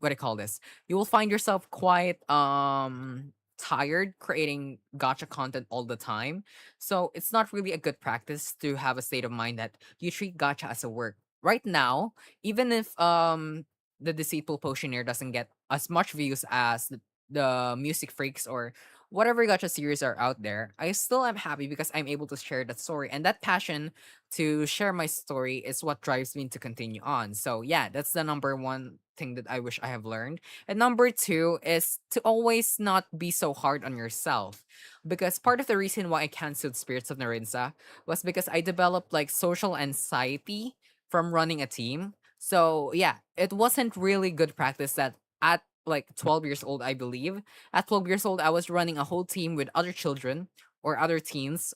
S1: what do I call this? You will find yourself quite tired creating gotcha content all the time. So it's not really a good practice to have a state of mind that you treat gotcha as a work. Right now, even if the Deceitful Potioneer doesn't get as much views as the Music Freaks or whatever gotcha series are out there, I still am happy because I'm able to share that story, and that passion to share my story is what drives me to continue on. So yeah, that's the number one thing that I wish I have learned. And number two is to always not be so hard on yourself. Because part of the reason why I canceled Spirits of Narinsa was because I developed like social anxiety from running a team. So yeah, it wasn't really good practice that at like 12 years old, I believe. At 12 years old, I was running a whole team with other children or other teens,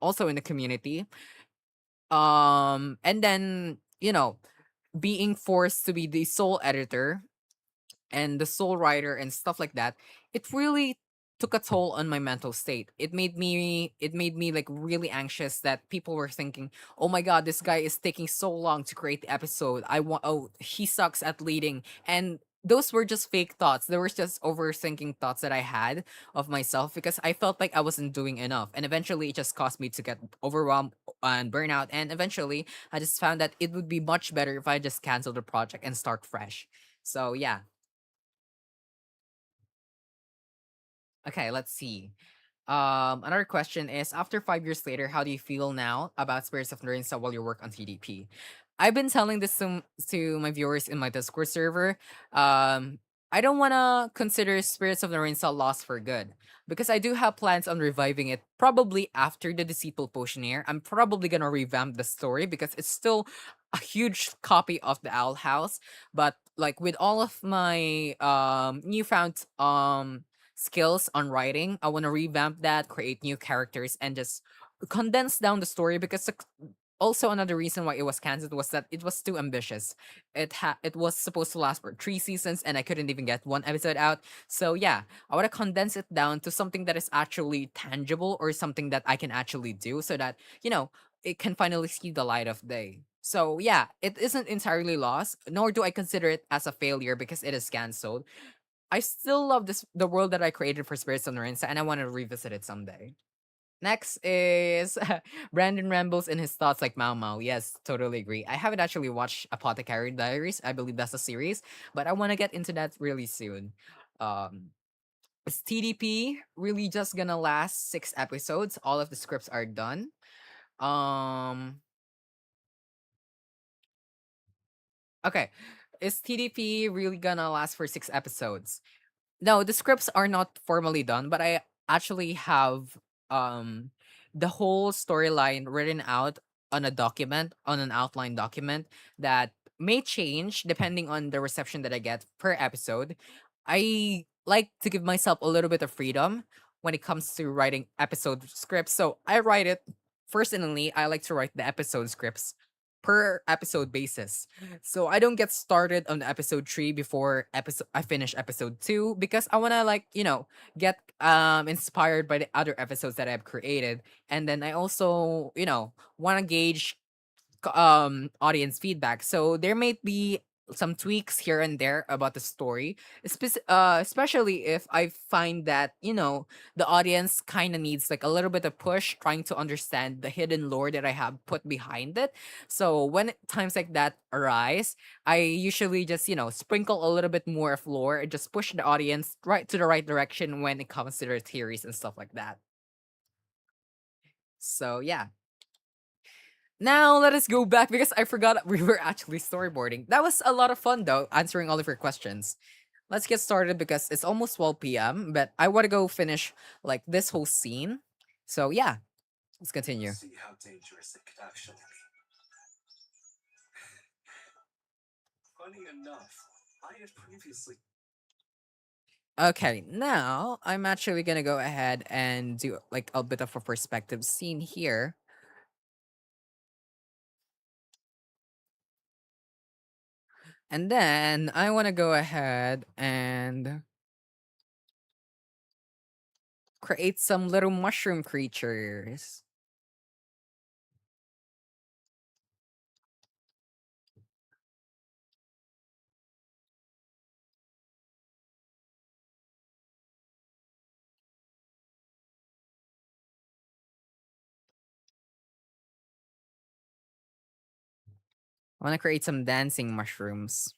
S1: also in the community. And then, being forced to be the sole editor and the sole writer and stuff like that, it really took a toll on my mental state. It made me like really anxious that people were thinking, "Oh my god, this guy is taking so long to create the episode. He sucks at leading." And those were just fake thoughts. There was just overthinking thoughts that I had of myself because I felt like I wasn't doing enough. And eventually it just caused me to get overwhelmed and burnout. And eventually I just found that it would be much better if I just cancel the project and start fresh. So yeah. Okay, let's see. Another question is, after 5 years later, how do you feel now about Spirits of Narinsa while you work on TDP? I've been telling this to my viewers in my Discord server. Um, I don't want to consider Spirits of Narinsa lost for good because I do have plans on reviving it probably after the Deceitful Potioneer. I'm probably gonna revamp the story because it's still a huge copy of the Owl House, but like with all of my newfound skills on writing. I want to revamp that, create new characters, and just condense down the story because also another reason why it was cancelled was that it was too ambitious. It was supposed to last for 3 seasons and I couldn't even get one episode out. So yeah, I want to condense it down to something that is actually tangible or something that I can actually do so that, it can finally see the light of day. So yeah, it isn't entirely lost, nor do I consider it as a failure because it is cancelled. I still love the world that I created for Spirits of Narinsa, and I want to revisit it someday. Next is Brandon rambles in his thoughts like Mao Mao. Yes, totally agree. I haven't actually watched Apothecary Diaries. I believe that's a series, but I want to get into that really soon. Um, is TDP really just gonna last 6 episodes? All of the scripts are done. Um, okay. Is TDP really gonna last for 6 episodes? No, the scripts are not formally done, but I actually have um the whole storyline written out on a document, on an outline document that may change depending on the reception that I get per episode. I like to give myself a little bit of freedom when it comes to writing episode scripts. So I write it personally, I like to write the episode scripts per episode basis. So I don't get started on episode 3 before episode I finish episode 2 because I want to like, get inspired by the other episodes that I've created, and then I also, want to gauge audience feedback. So there might be some tweaks here and there about the story, especially if I find that the audience kind of needs like a little bit of push trying to understand the hidden lore that I have put behind it. So when times like that arise, I usually just sprinkle a little bit more of lore and just push the audience right to the right direction when it comes to their theories and stuff like that. So yeah. Now let us go back because I forgot we were actually storyboarding. That was a lot of fun though, answering all of your questions. Let's get started because it's almost 12 p.m. But I want to go finish like this whole scene. So yeah, let's continue.
S3: See how dangerous it could actually be. Funny enough, I had previously.
S1: Okay, now I'm actually gonna go ahead and do like a bit of a perspective scene here. And then I want to go ahead and create some little mushroom creatures. I want to create some dancing mushrooms.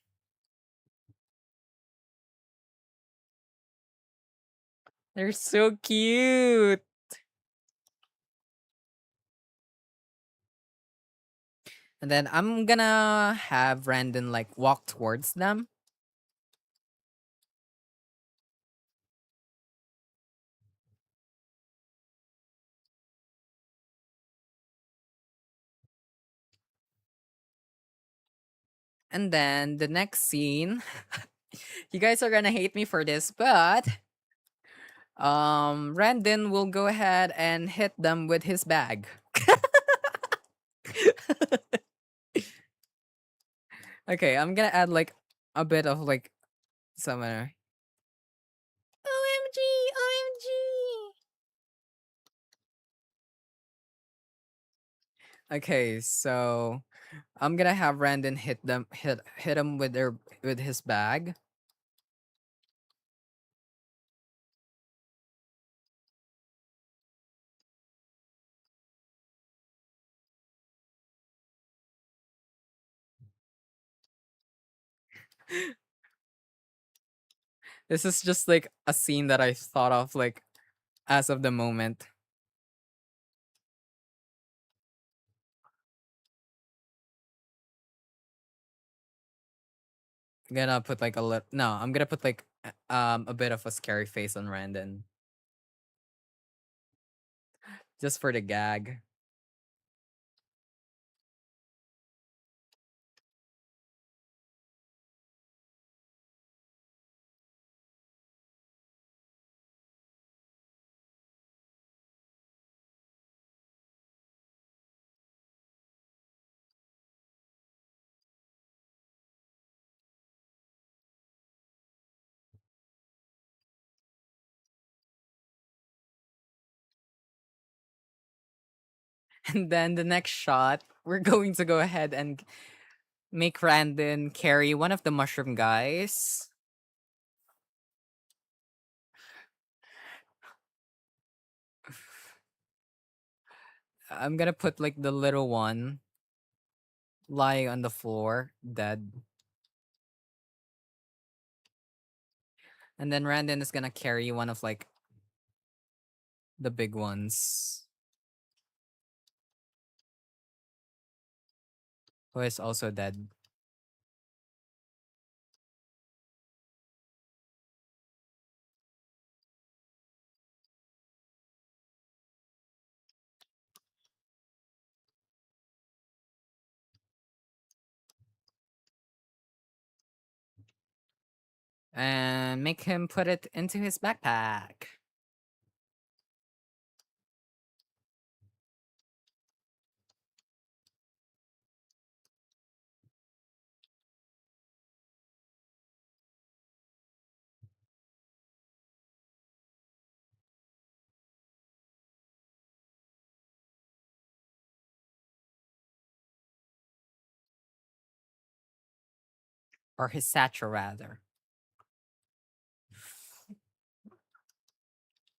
S1: They're so cute. And then I'm gonna have Brandon like walk towards them. And then the next scene, you guys are gonna hate me for this, but Brandon will go ahead and hit them with his bag. Okay, I'm gonna add like a bit of like some OMG, OMG. Okay, so I'm gonna have Brandon hit him with his bag. This is just like a scene that I thought of like as of the moment. I'm gonna put like I'm gonna put like a bit of a scary face on Randon. Just for the gag. And then the next shot, we're going to go ahead and make Randon carry one of the mushroom guys. I'm gonna put like the little one lying on the floor, dead. And then Randon is gonna carry one of like the big ones, who is also dead. And make him put it into his backpack. or his satchel rather.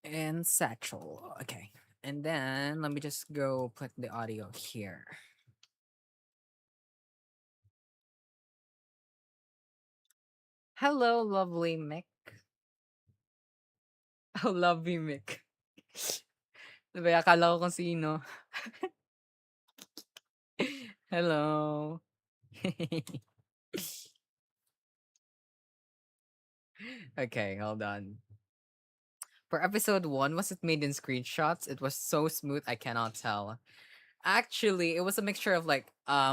S1: And satchel. Okay. And then let me just go put the audio here. Hello, lovely Mick. Oh, lovely Mick. Diba, akala ko kung sino. Hello. Okay, hold on. For episode 1, was it made in screenshots? It was so smooth, I cannot tell. Actually, it was a mixture of like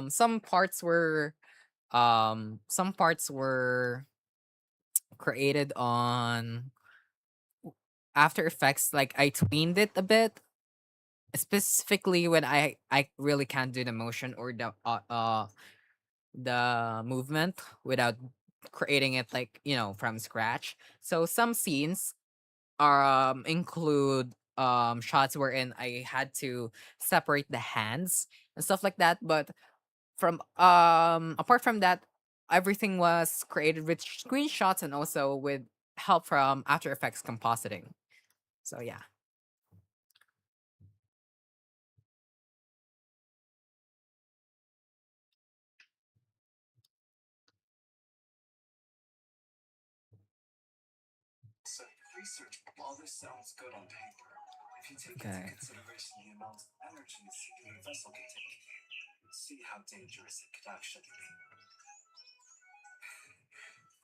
S1: some parts were created on After Effects, like I tweened it a bit, specifically when I really can't do the motion or the movement without creating it like, from scratch. So some scenes include shots wherein I had to separate the hands and stuff like that, but from apart from that, everything was created with screenshots and also with help from After Effects compositing. So yeah.
S3: So research all this sounds good on paper. If you take
S1: Okay.
S3: into consideration the amount of energy a singular vessel can take, see how dangerous it could actually be.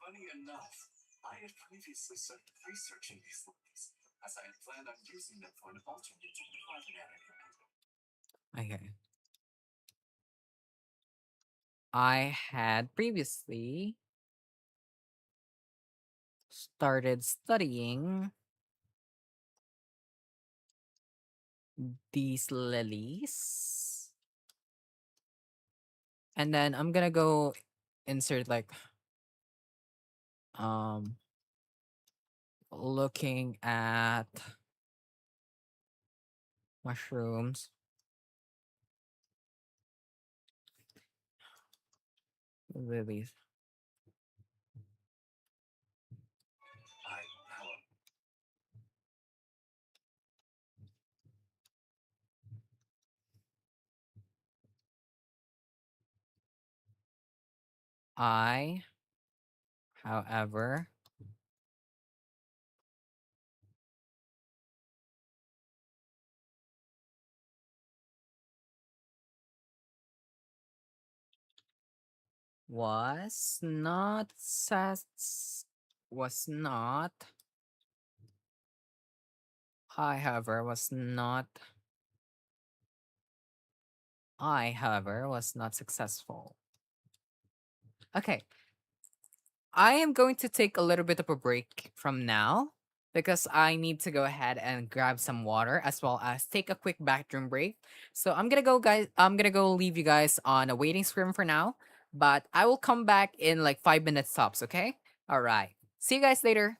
S3: Funny enough, I had previously started researching these lines, as I had planned on using them for an alternate to the
S1: Okay. I had previously started studying these lilies. And then I'm gonna go insert like um looking at mushrooms. Lilies. I, however, was not was not I however was not successful. Okay, I am going to take a little bit of a break from now because I need to go ahead and grab some water as well as take a quick bathroom break. So I'm gonna go, guys. I'm gonna go leave you guys on a waiting screen for now, but I will come back in like 5 minutes tops. Okay. All right. See you guys later.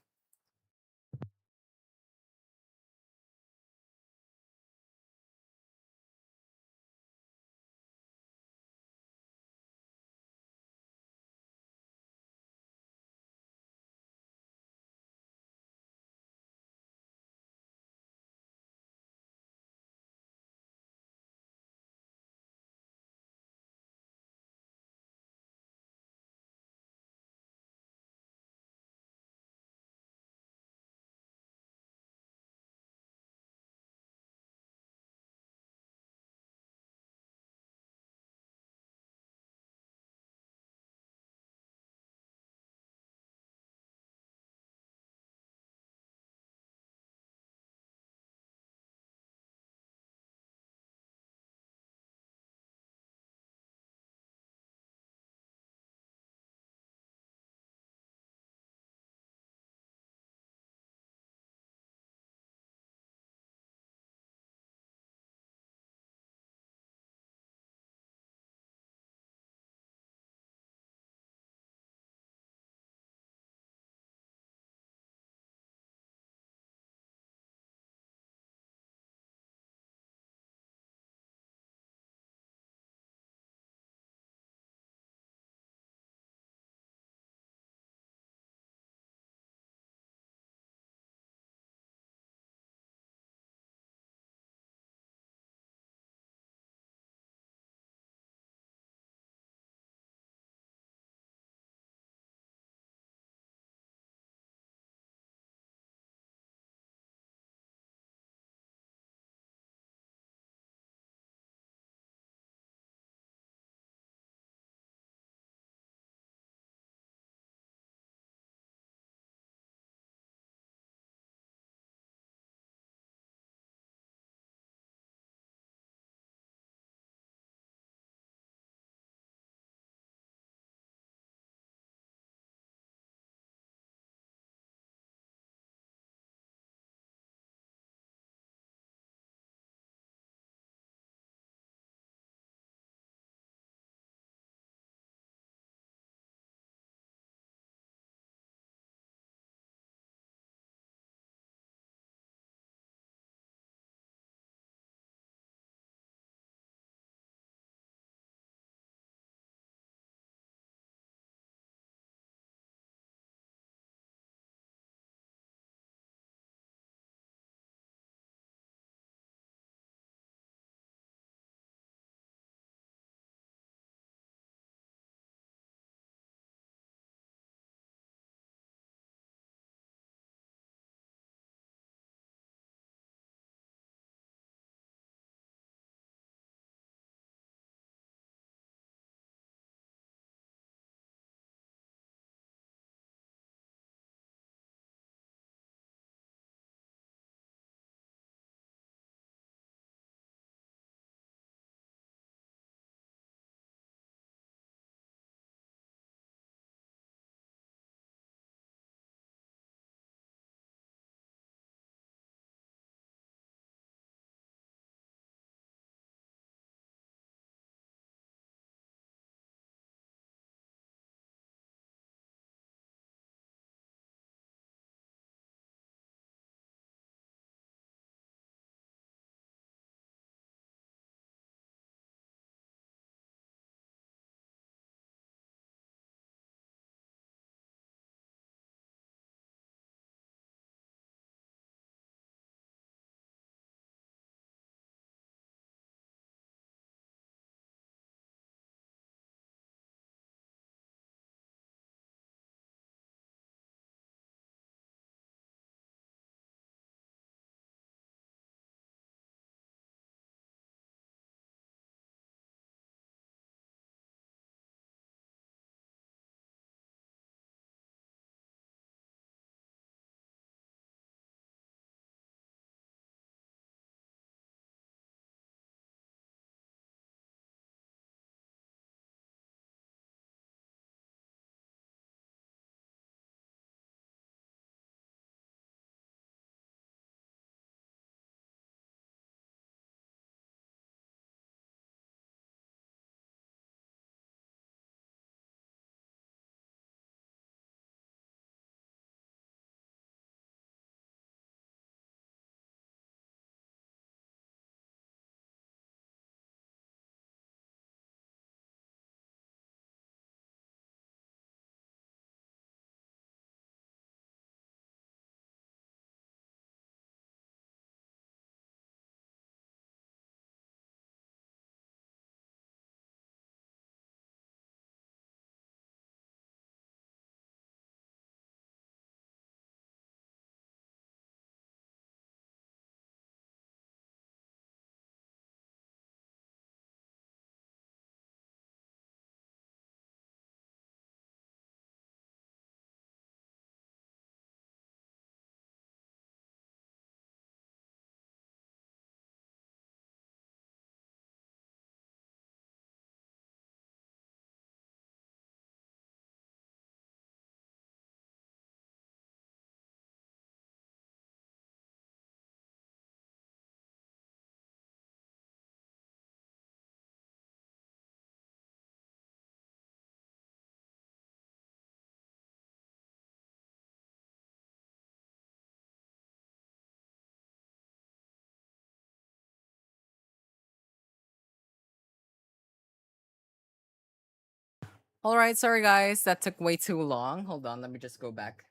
S1: Alright, sorry guys, that took way too long. Hold on, let me just go back.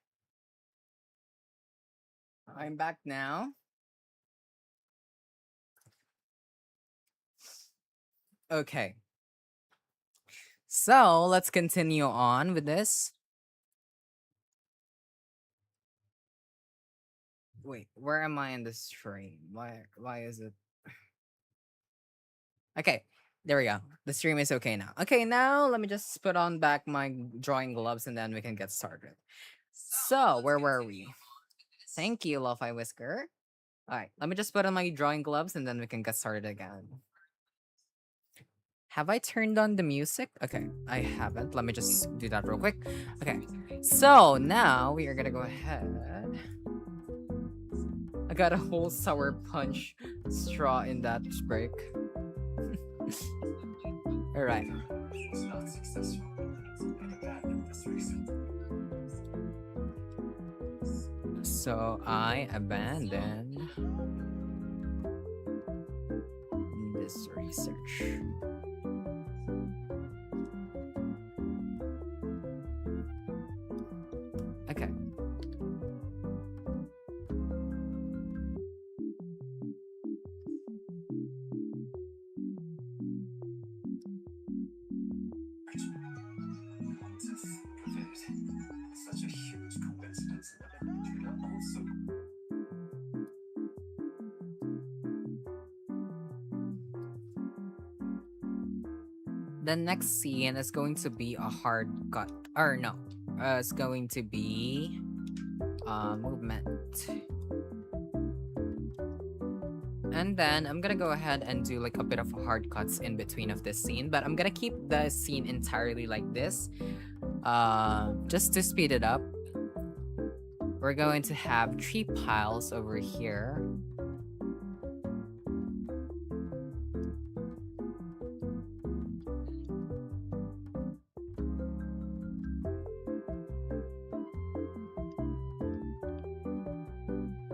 S1: I'm back now. Okay. So, let's continue on with this. Wait, where am I in the stream? Why is it? Okay, there we go. The stream is okay now. Okay, now let me just put on back my drawing gloves and then we can get started. So, where were we? Thank you, Lo-Fi Whisker. Alright, let me just put on my drawing gloves and then we can get started again. Have I turned on the music? Okay, I haven't. Let me just do that real quick. Okay, so now we are gonna go ahead. I got a whole sour punch straw in that break. Alright. So I abandoned this research. Okay.
S3: Such a huge coincidence that also.
S1: The next scene is going to be a hard cut. Or no. It's going to be movement. And then I'm gonna go ahead and do like a bit of hard cuts in between of this scene, but I'm gonna keep the scene entirely like this. Just to speed it up. We're going to have 3 piles over here.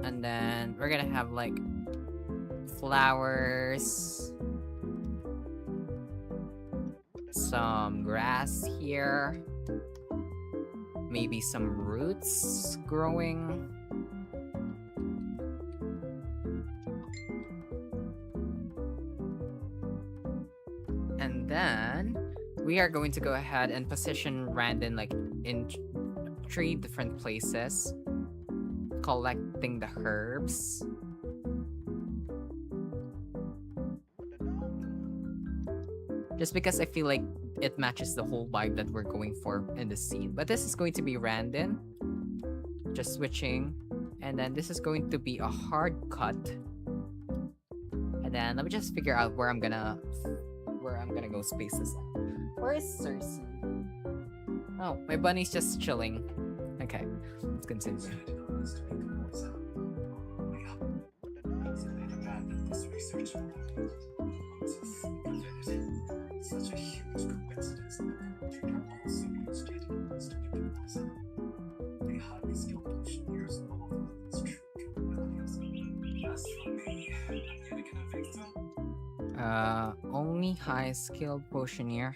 S1: And then we're gonna have like flowers, some grass here, maybe some roots growing. And then we are going to go ahead and position Randon like in 3 different places, collecting the herbs. Just because I feel like it matches the whole vibe that we're going for in the scene. But this is going to be Randon. Just switching. And then this is going to be a hard cut. And then let me just figure out where I'm gonna go space this out. Where is Cersei? Oh, my bunny's just chilling. Okay, let's continue.
S3: Such a huge coincidence that they are also used to they highly skilled Potioneers all over this true capabilities. As for me, I'm yet again a victim.
S1: Only high skilled Potioneer.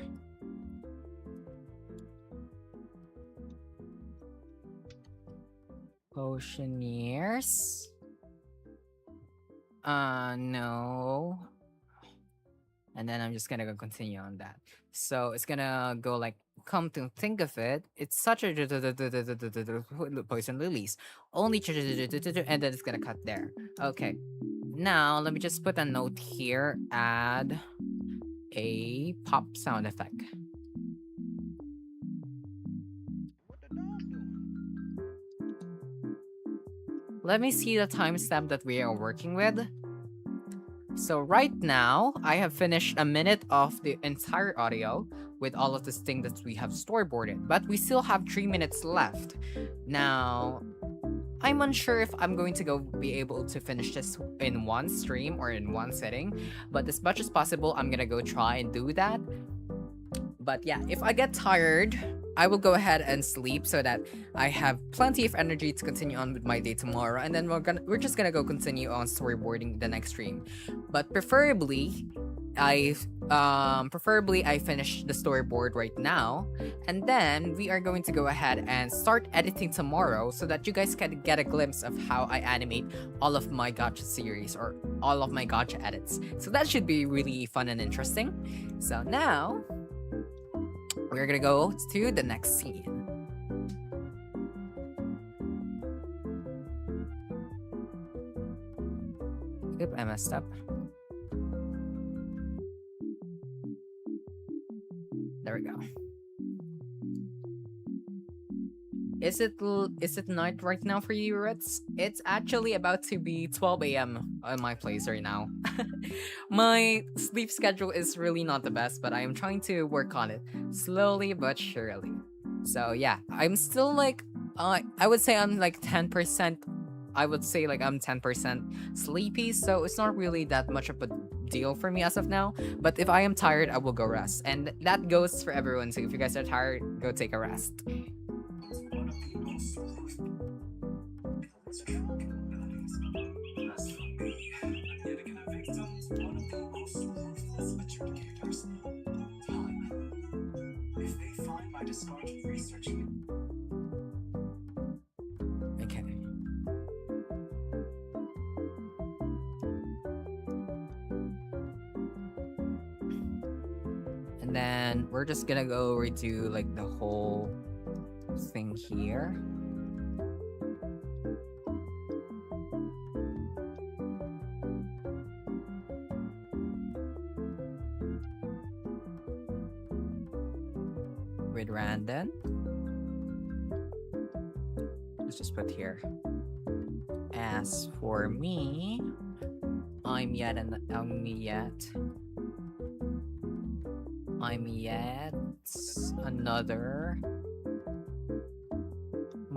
S1: Potioneers? No. And then I'm just gonna go continue on that. So it's gonna go like, come to think of it, it's such a poison lilies. Only and then it's gonna cut there. Okay. Now let me just put a note here, add a pop sound effect. Let me see the timestamp that we are working with. So right now, I have finished a minute of the entire audio with all of this thing that we have storyboarded, but we still have 3 minutes left. Now, I'm unsure if I'm going to be able to finish this in one stream or in one setting, but as much as possible, I'm gonna go try and do that. But yeah, if I get tired, I will go ahead and sleep so that I have plenty of energy to continue on with my day tomorrow, and then we're just gonna go continue on storyboarding the next stream. But preferably, I preferably I finish the storyboard right now, and then we are going to go ahead and start editing tomorrow so that you guys can get a glimpse of how I animate all of my gacha series or all of my gacha edits. So that should be really fun and interesting. So now we're gonna go to the next scene. Oop, I messed up. There we go. Is it night right now for you, Ritz? It's actually about to be 12 a.m. on my place right now. My sleep schedule is really not the best, but I am trying to work on it slowly but surely. So yeah, I'm still like, I would say I'm like 10%. I would say like I'm 10% sleepy, so it's not really that much of a deal for me as of now. But if I am tired, I will go rest, and that goes for everyone too. If you guys are tired, go take a rest. Okay. And then we're just gonna go redo like the whole thing here. With Randon. Let's just put here. As for me, I'm yet another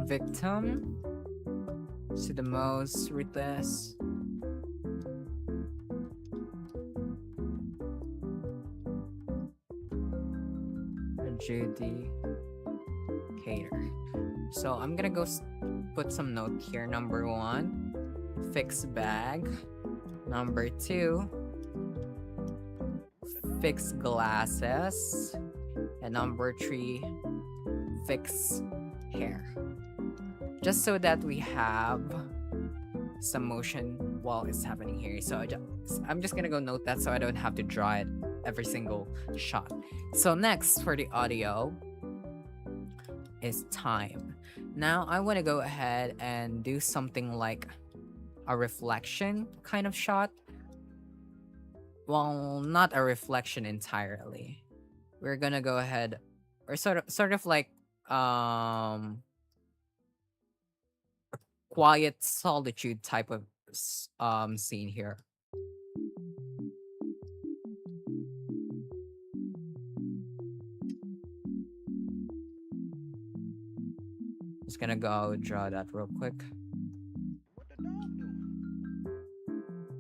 S1: victim to the most ruthless adjudicator. So I'm gonna go put some note here. Number 1, fix bag. Number 2, fix glasses. And number 3, fix hair. Just so that we have some motion while it's happening here. So I'm just gonna go note that so I don't have to draw it every single shot. So next for the audio is time. Now I want to go ahead and do something like a reflection kind of shot. Well, not a reflection entirely. We're gonna go ahead, or sort of like a quiet solitude type of scene here. Just gonna go draw that real quick.
S2: What the dog doing? What the dog doing?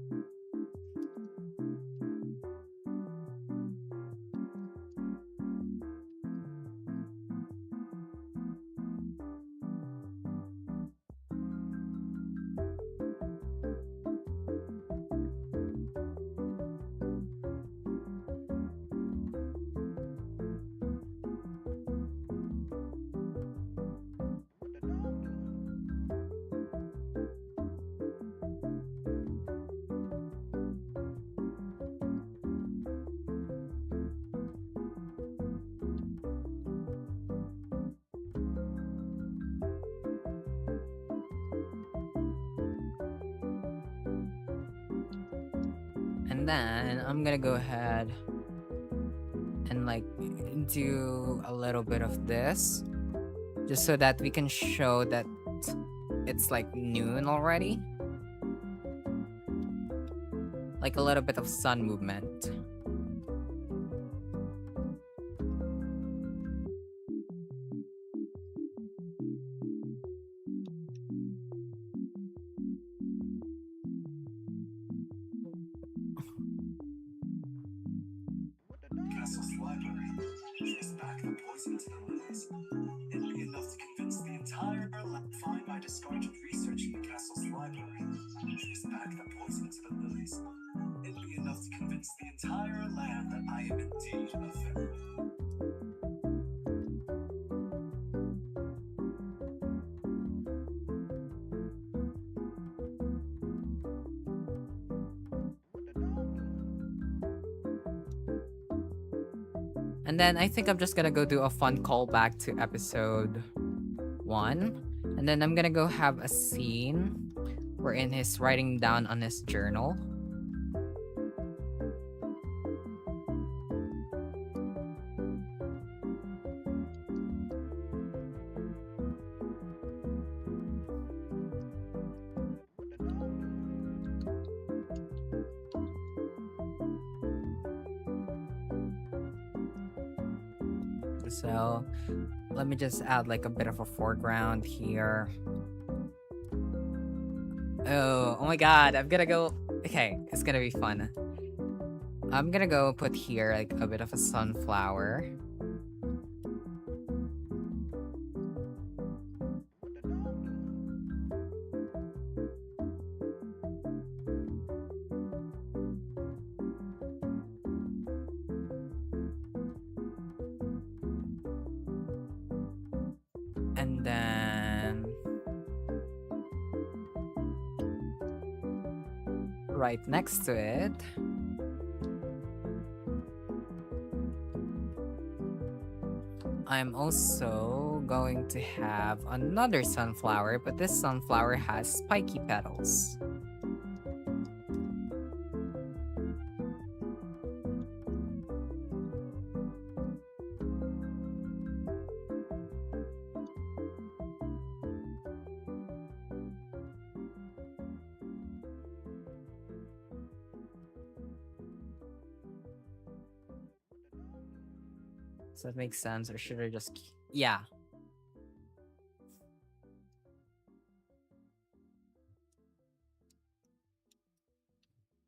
S1: And then I'm gonna go ahead and like do a little bit of this just so that we can show that it's like noon already. Like a little bit of sun movement.
S2: What the dog
S5: Castle's
S2: doing?
S5: library. Trace back the poison to the lilies. It'd be enough to convince the entire lab. Find my discarded research in the castle's library. Trace back the poison to the lilies. It'd be enough to convince the entire land that I I am indeed a pharaoh.
S1: And then I think I'm just gonna go do a fun callback to episode 1. And then I'm gonna go have a scene wherein he's writing down on his journal. So let me just add like a bit of a foreground here. Oh my god, I'm gonna go. Okay, it's gonna be fun. I'm gonna go put here like a bit of a sunflower. And then right next to it, I'm also going to have another sunflower, but this sunflower has spiky petals. Does that make sense, or should I just... Yeah.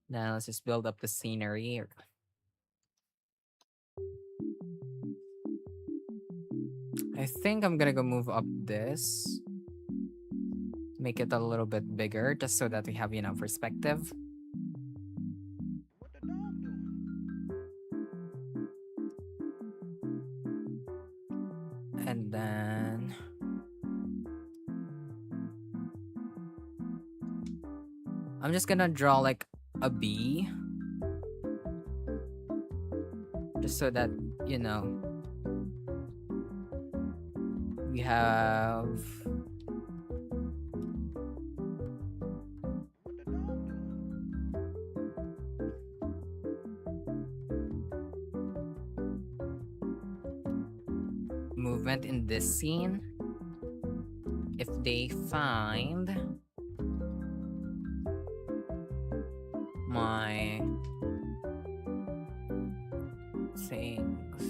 S1: Now let's just build up the scenery. I think I'm gonna go move up this. Make it a little bit bigger, just so that we have, you know, perspective.
S2: What the dog doing?
S1: And then... I'm just gonna draw like a bee. Just so that, you know, we have...
S2: What the dog doing?
S1: movement in this scene. If they find my things,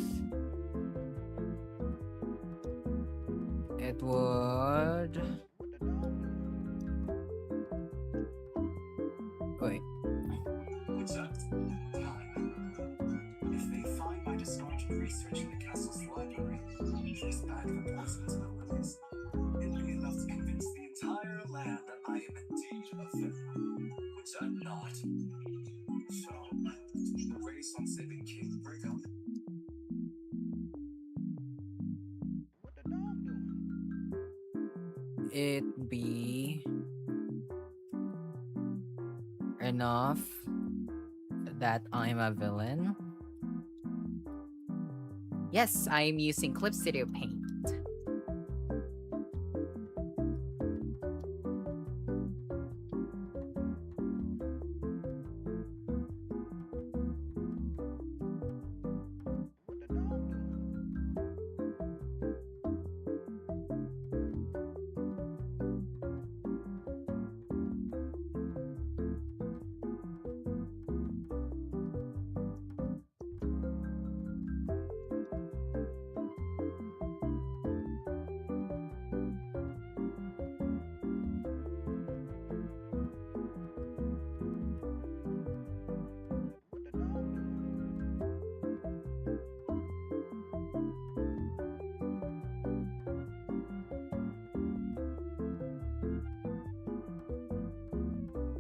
S1: it would... Wait.
S5: What's that? If they find my discarded research in the castle's library, trace back the poison to the lilies, it'll be enough to convince the entire land that I am indeed a pharaoh. Which I'm not. So, the race on saving King Brigham.
S2: What the dog doing?
S1: It be enough that I'm a villain. Yes, I'm using Clip Studio Paint.
S2: What the dog doing? What the dog doing?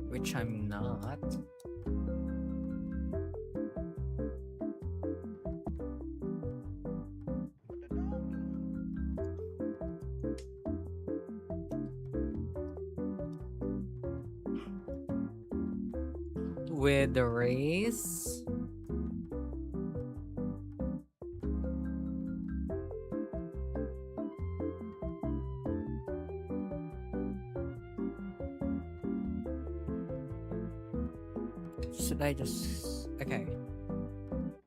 S1: Which I'm not. with the race. Should I just... Okay.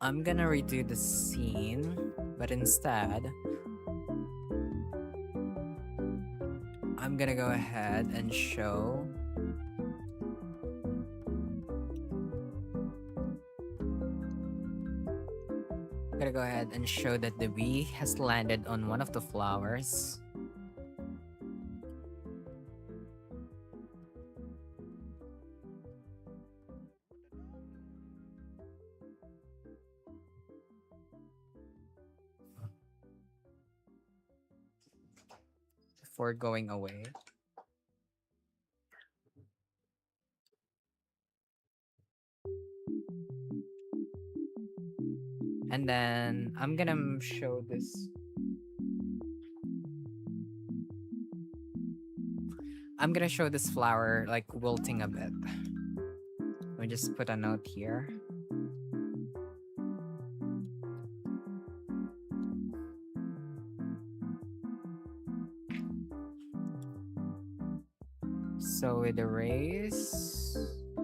S1: I'm gonna redo the scene, but instead... I'm gonna go ahead and show... I'm gonna go ahead and show that the bee has landed on one of the flowers. Before going away. And then I'm gonna show this. I'm gonna show this flower like wilting a bit. Let me just put a note here. So with the race,
S5: I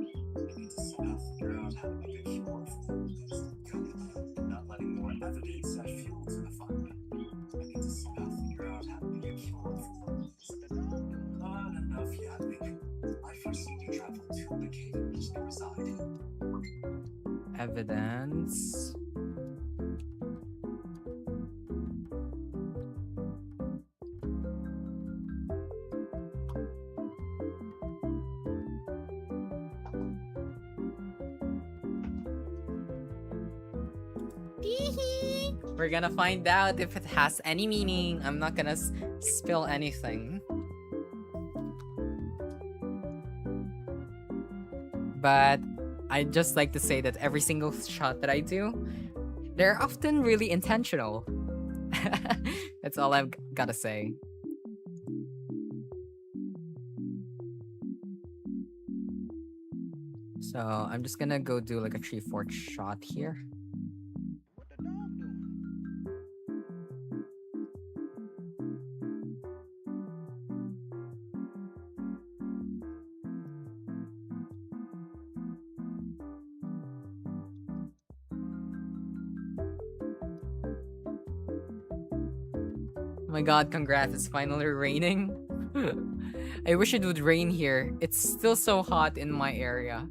S5: need to somehow figure out how to make a cure for this. Not letting more evidence add fuel to the fire. I need to somehow figure out how to make a cure for this. Not enough yapping. I first need to travel to the cave in which they reside.
S1: evidence. We're gonna find out if it has any meaning. I'm not gonna spill anything. But I'd just like to say that every single shot that I do, they're often really intentional. That's all I've gotta say. So I'm just gonna go do like a 3/4 shot here.
S2: What the dog doing?
S1: Oh my god, congrats, it's finally raining. I wish it would rain here. It's still so hot in my area.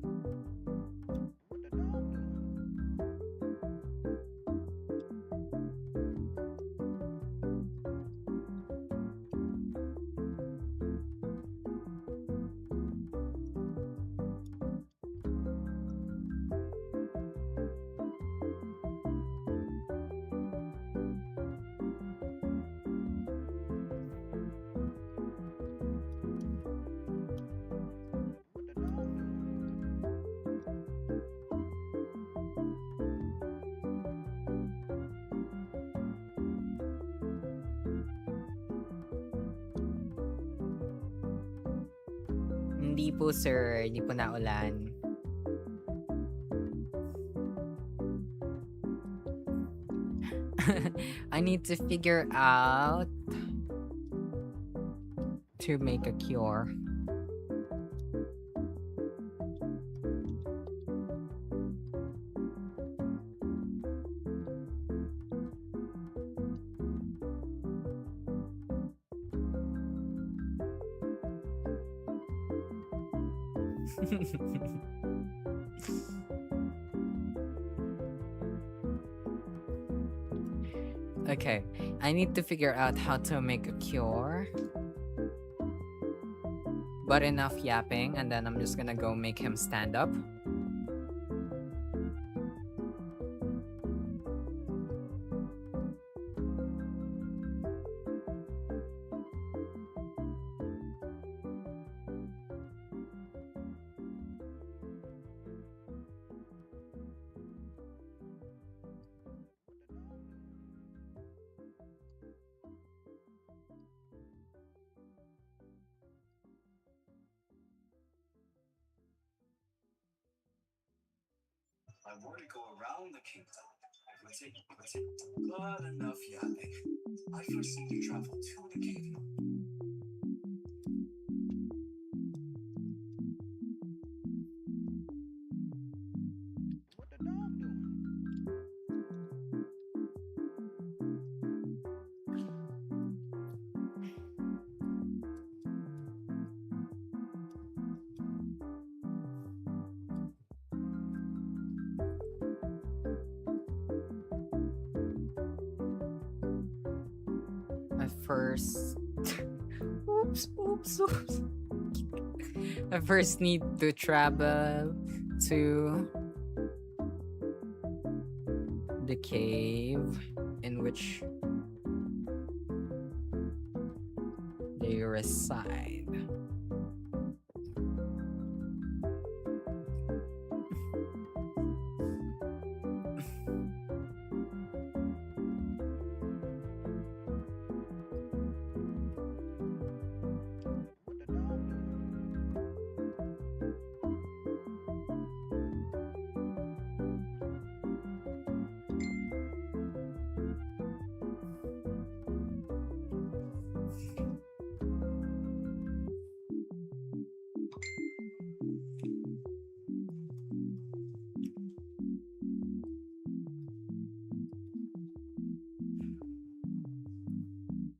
S2: What the dog doing? What the dog doing?
S1: Hindi po sir, hindi po naulan. I need to figure out to make a cure. Okay, I need to figure out how to make a cure. But enough yapping, and then I'm just gonna go make him stand up.
S5: I were to go around the kingdom, it would take but enough yapping. I first need to travel to the kingdom.
S2: What the dog doing?
S1: I first. Oops. I first need to travel to the cave in which they reside.
S2: What the dog doing?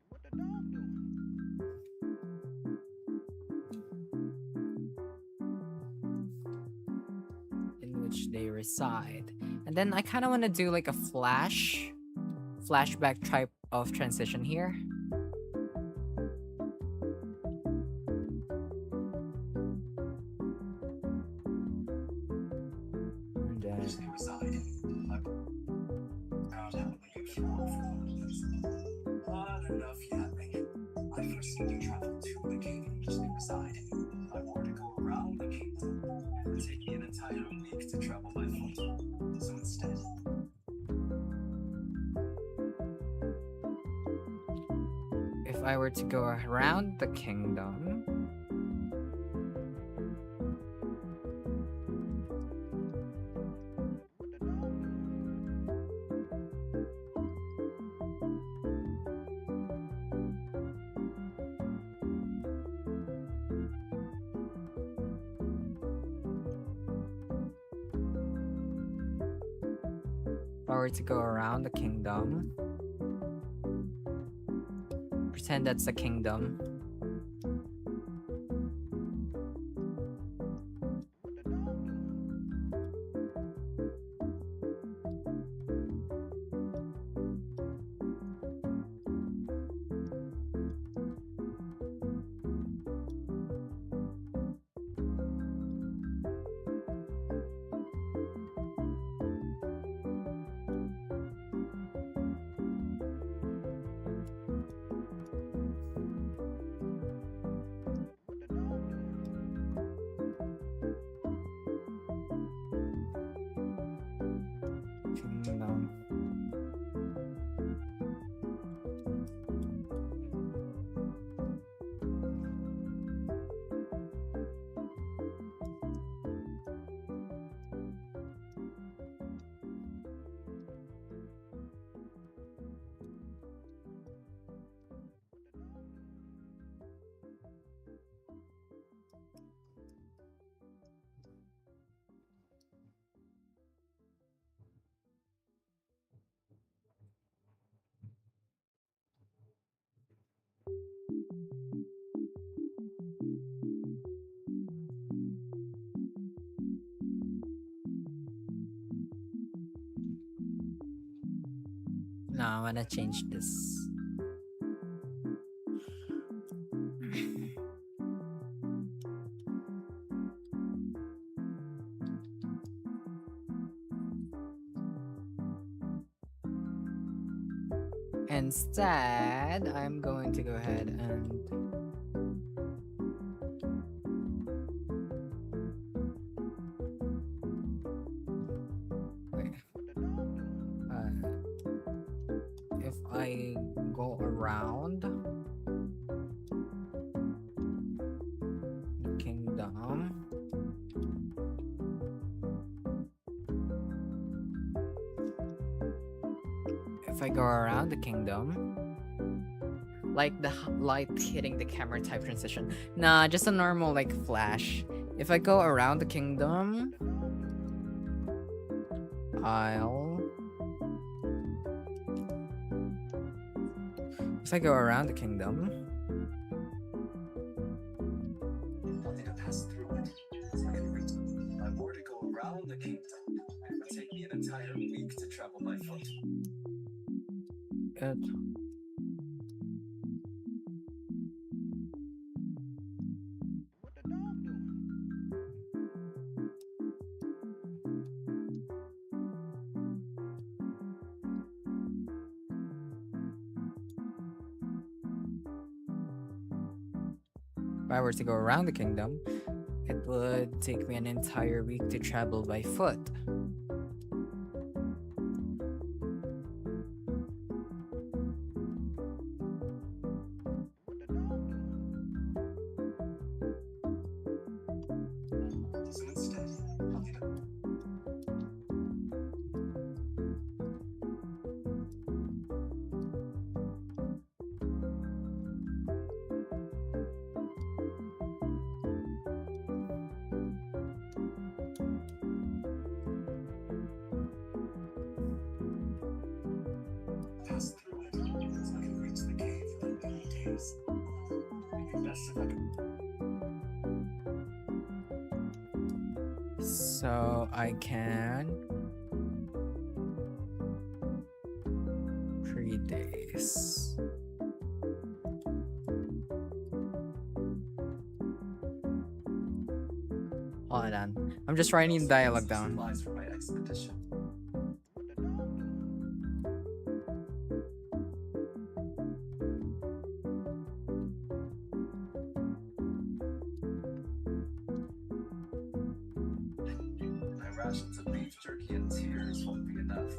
S2: What the dog doing?
S1: In which they reside. And then I kind of want to do like a flashback type of transition here. And then
S5: Which they reside. I found out when you came off but enough yapping. I first need to travel to the kingdom in which they reside. I were to go around the kingdom, it would take me an entire week to travel by foot. So instead,
S1: if I were to go around the kingdom,
S2: What the dog doing?
S1: if I were to go around the kingdom, pretend that's the kingdom.
S2: What the dog doing? What the dog doing?
S1: Kingdom. No, I wanna change this. Instead, I'm going to go ahead and wait.
S2: What the dog doing?
S1: If I go around the kingdom, if I go around the kingdom, like the light hitting the camera type transition. Nah, just a normal like flash. If I go around the kingdom, if I go around the kingdom,
S5: I'll need to pass through it. So I can reach it. If I were to go around the kingdom, it would take me an entire week to travel by foot.
S1: it,
S2: What the dog doing?
S1: if I were to go around the kingdom, it would take me an entire week to travel by foot.
S2: What the dog doing?
S5: So instead, I'll need to pass through it. So I can reach the cave within 3 days. It'd be best if I could.
S1: So I can 3 days. Hold on. I'm just writing the dialogue down.
S5: Supplies for my expedition.
S2: What the dog doing?
S5: My rations of beef jerky and tears won't be enough.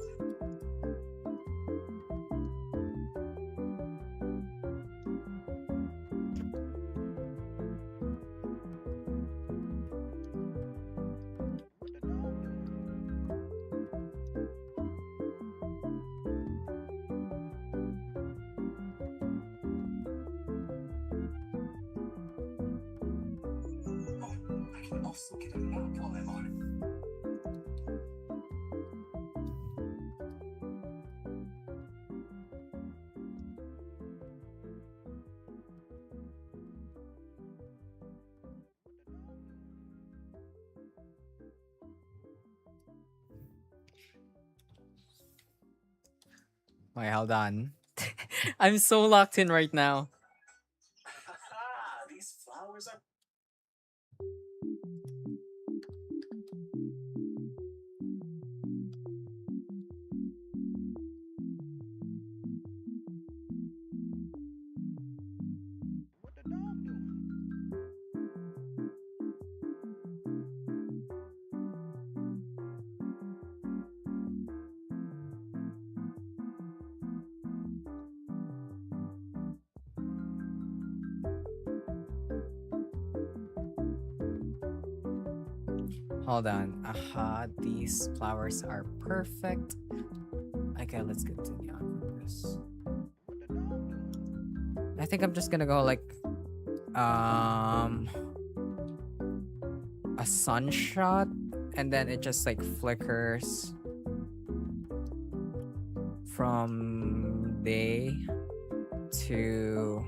S2: What the dog doing?
S5: Oh, I can also get a nap while I'm on it.
S1: Wait, hold on. I'm so locked in right now.
S5: These flowers are.
S2: What the dog doing?
S1: Hold on. Aha, these flowers are perfect. Okay, let's continue on with this.
S2: What the dog doing?
S1: I think I'm just gonna go like a sunshot, and then it just like flickers from day to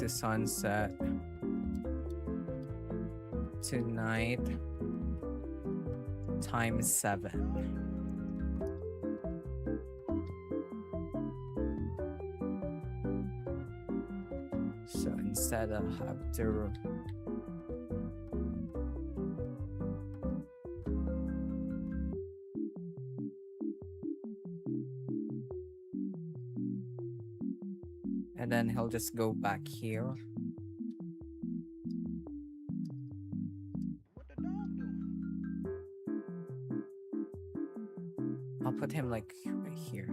S1: sunset to night times 7. So instead I have to and then he'll just go back here.
S2: What the dog doing?
S1: I'll put him like right here.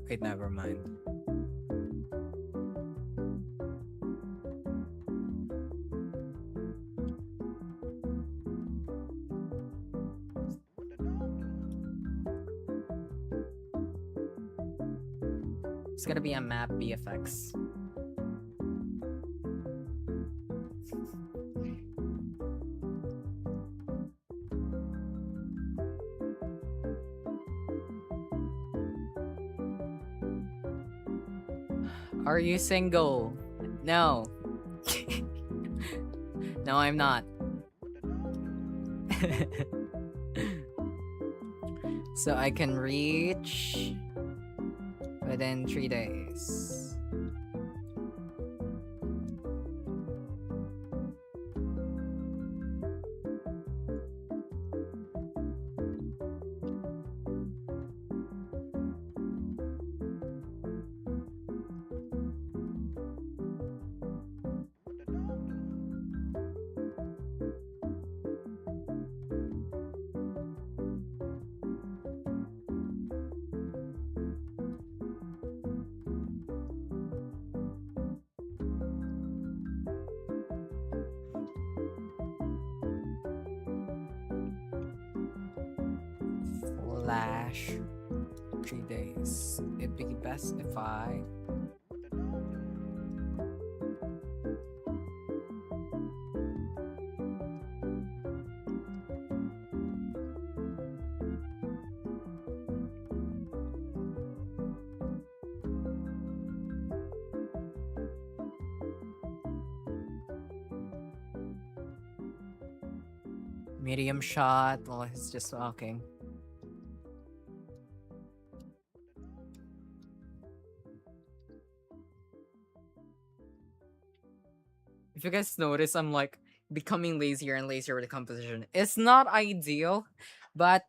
S1: Wait, never mind. It's gonna be a map BFX. Are you single? No. No, I'm not. So I can reach within 3 days. Flash 3 days. It'd be best if I medium shot. Oh, he's just walking. If you guys notice, I'm like becoming lazier and lazier with the composition. It's not ideal, but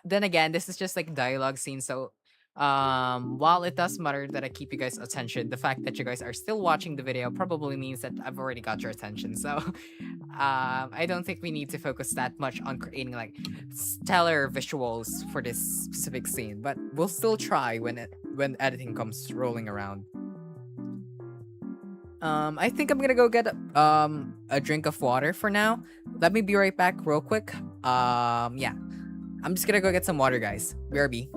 S1: then again, this is just like dialogue scene, so while it does matter that I keep you guys' attention, the fact that you guys are still watching the video probably means that I've already got your attention. So I don't think we need to focus that much on creating like stellar visuals for this specific scene, but we'll still try when editing comes rolling around. I think I'm gonna go get a drink of water for now. Let me be right back real quick. Yeah. I'm just gonna go get some water, guys. BRB.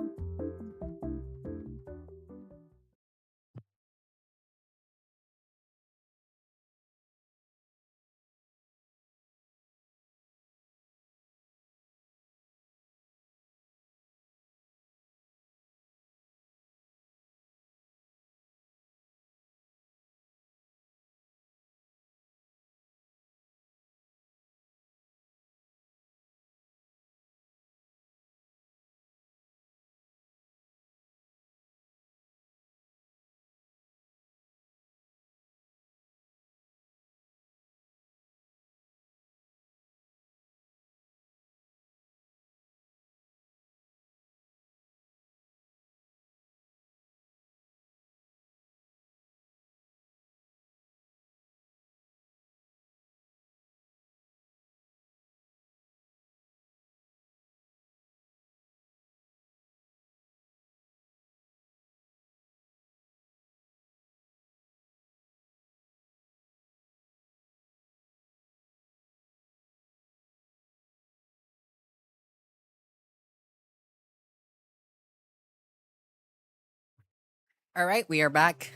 S1: All right, we are back.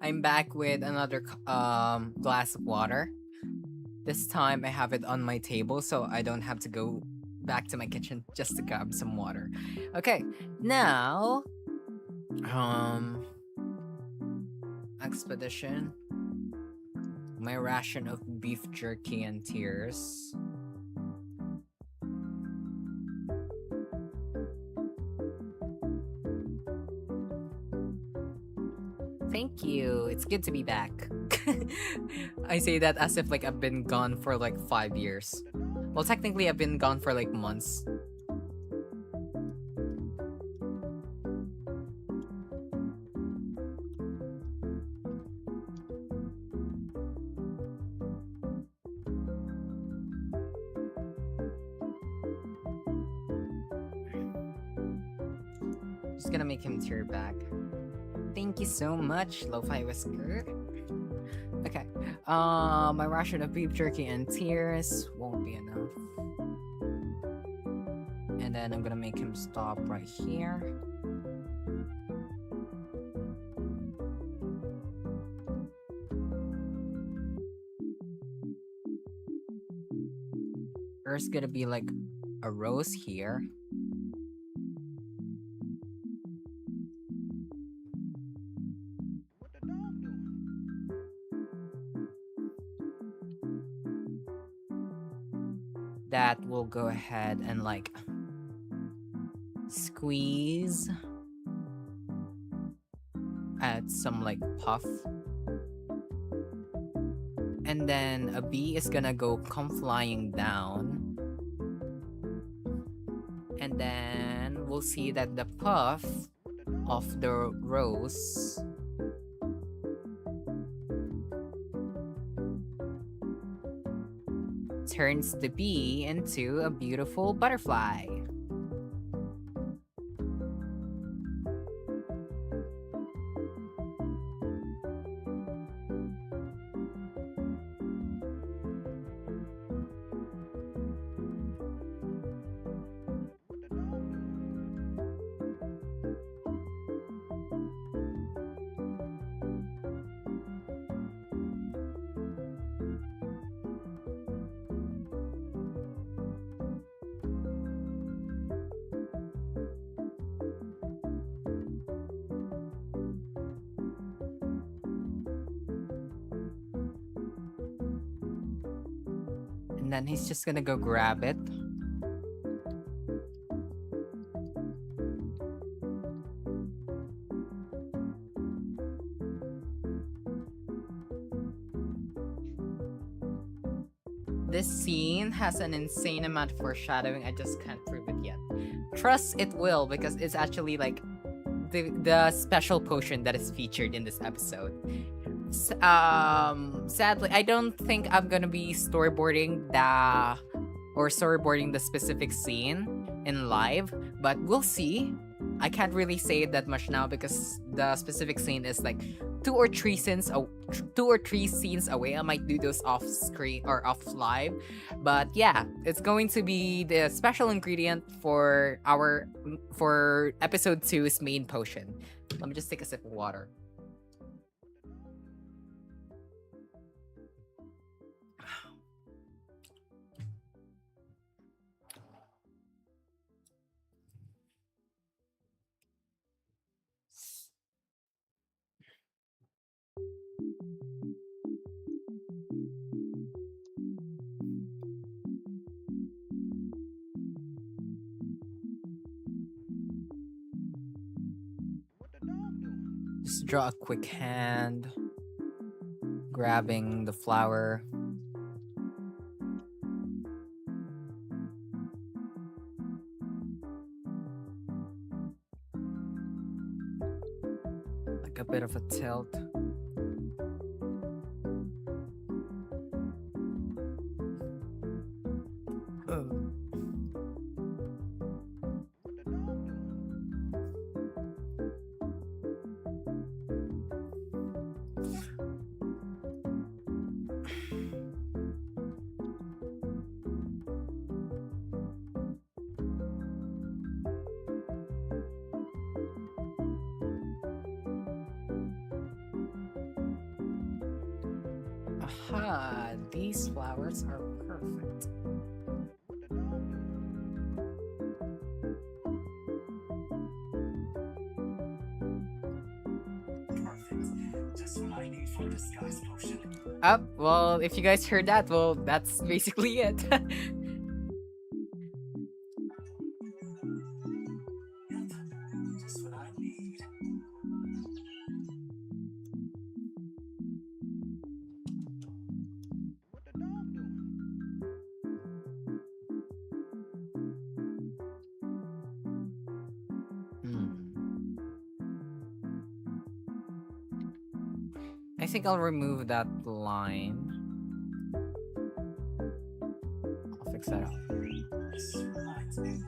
S1: I'm back with another glass of water. This time I have it on my table so I don't have to go back to my kitchen just to grab some water. Okay, now expedition. My ration of beef jerky and tears. Thank you. It's good to be back. I say that as if like I've been gone for like 5 years. Well, technically I've been gone for like months. Just gonna make him tear back. Thank you so much, Lo-Fi Whisker. Okay. My ration of beef jerky and tears won't be enough. And then I'm gonna make him stop right here. there's gonna be like a rose here.
S2: What the dog doing?
S1: That will go ahead and like squeeze, add some like puff, and then a bee is gonna come flying down, and then we'll see that the puff of the rose turns the bee into a beautiful butterfly.
S2: What the dog doing?
S1: And then he's just gonna go grab it. This scene has an insane amount of foreshadowing. I just can't prove it yet. Trust it will, because it's actually like the special potion that is featured in this episode. Sadly, I don't think I'm gonna be storyboarding the specific scene in live, but we'll see. I can't really say that much now because the specific scene is like 2 or 3 scenes away. I might do those off screen or off live, but yeah, it's going to be the special ingredient for episode 2's main potion. Let me just take a sip of water.
S2: What the dog doing?
S1: Just draw a quick hand, grabbing the flower. Like a bit of a tilt.
S2: What the dog doing?
S1: Aha, these flowers are perfect.
S2: What the dog doing?
S5: Perfect. Just what I need for a disguise potion.
S1: Well, if you guys heard that, well, that's basically it.
S5: Yep. Just what I need.
S2: What the dog doing?
S1: I think I'll remove that line. I'll fix that up.
S5: This reminds me.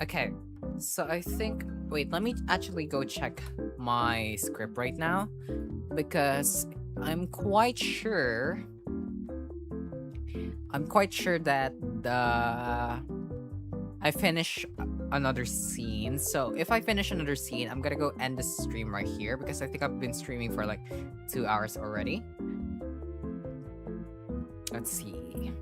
S1: Okay, so I think... Wait, let me actually go check my script right now. Because I'm quite sure that I finished another scene. So if I finish another scene, I'm gonna go end the stream right here because I think I've been streaming for like 2 hours already. Let's see.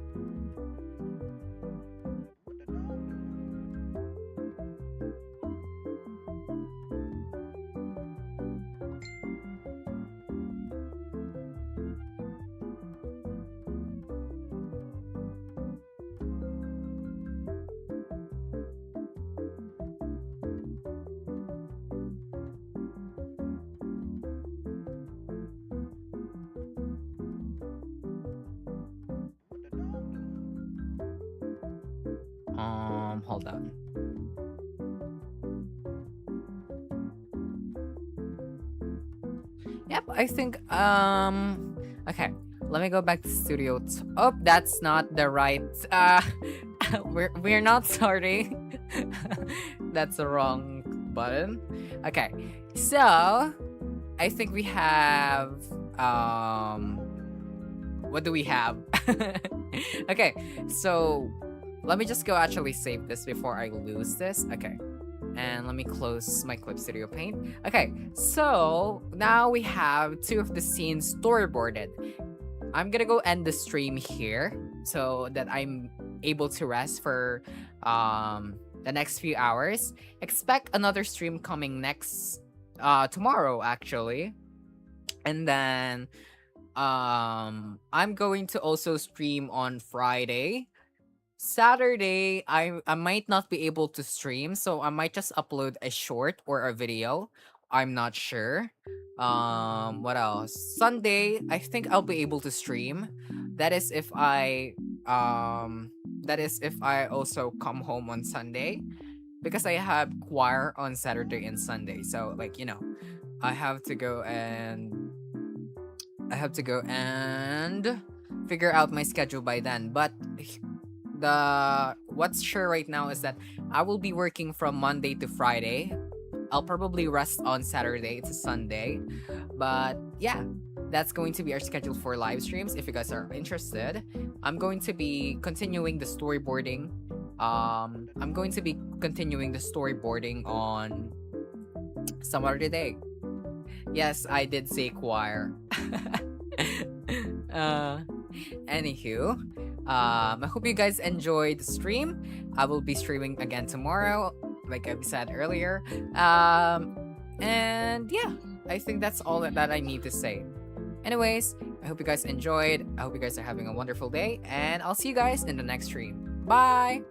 S1: Hold on. Yep, I think okay. Let me go back to studio. Oh, that's not the right we're not starting. That's the wrong button. Okay. So, I think we have what do we have? Okay. So, let me just go actually save this before I lose this. Okay. And let me close my Clip Studio Paint. Okay, so now we have 2 of the scenes storyboarded. I'm gonna go end the stream here so that I'm able to rest for the next few hours. Expect another stream coming next tomorrow actually. And then I'm going to also stream on Friday. Saturday, I might not be able to stream, so I might just upload a short or a video. I'm not sure. What else? Sunday, I think I'll be able to stream. That is if I also come home on Sunday because I have choir on Saturday and Sunday. So like, you know, I have to go and figure out my schedule by then. But what's sure right now is that I will be working from Monday to Friday. I'll probably rest on Saturday to Sunday. But yeah, that's going to be our schedule for live streams. If you guys are interested, I'm going to be continuing the storyboarding. I'm going to be continuing the storyboarding on some other day. Yes, I did say choir. Anywho, I hope you guys enjoyed the stream. I will be streaming again tomorrow, like I've said earlier. And yeah, I think that's all that I need to say. Anyways, I hope you guys enjoyed. I hope you guys are having a wonderful day, and I'll see you guys in the next stream. Bye!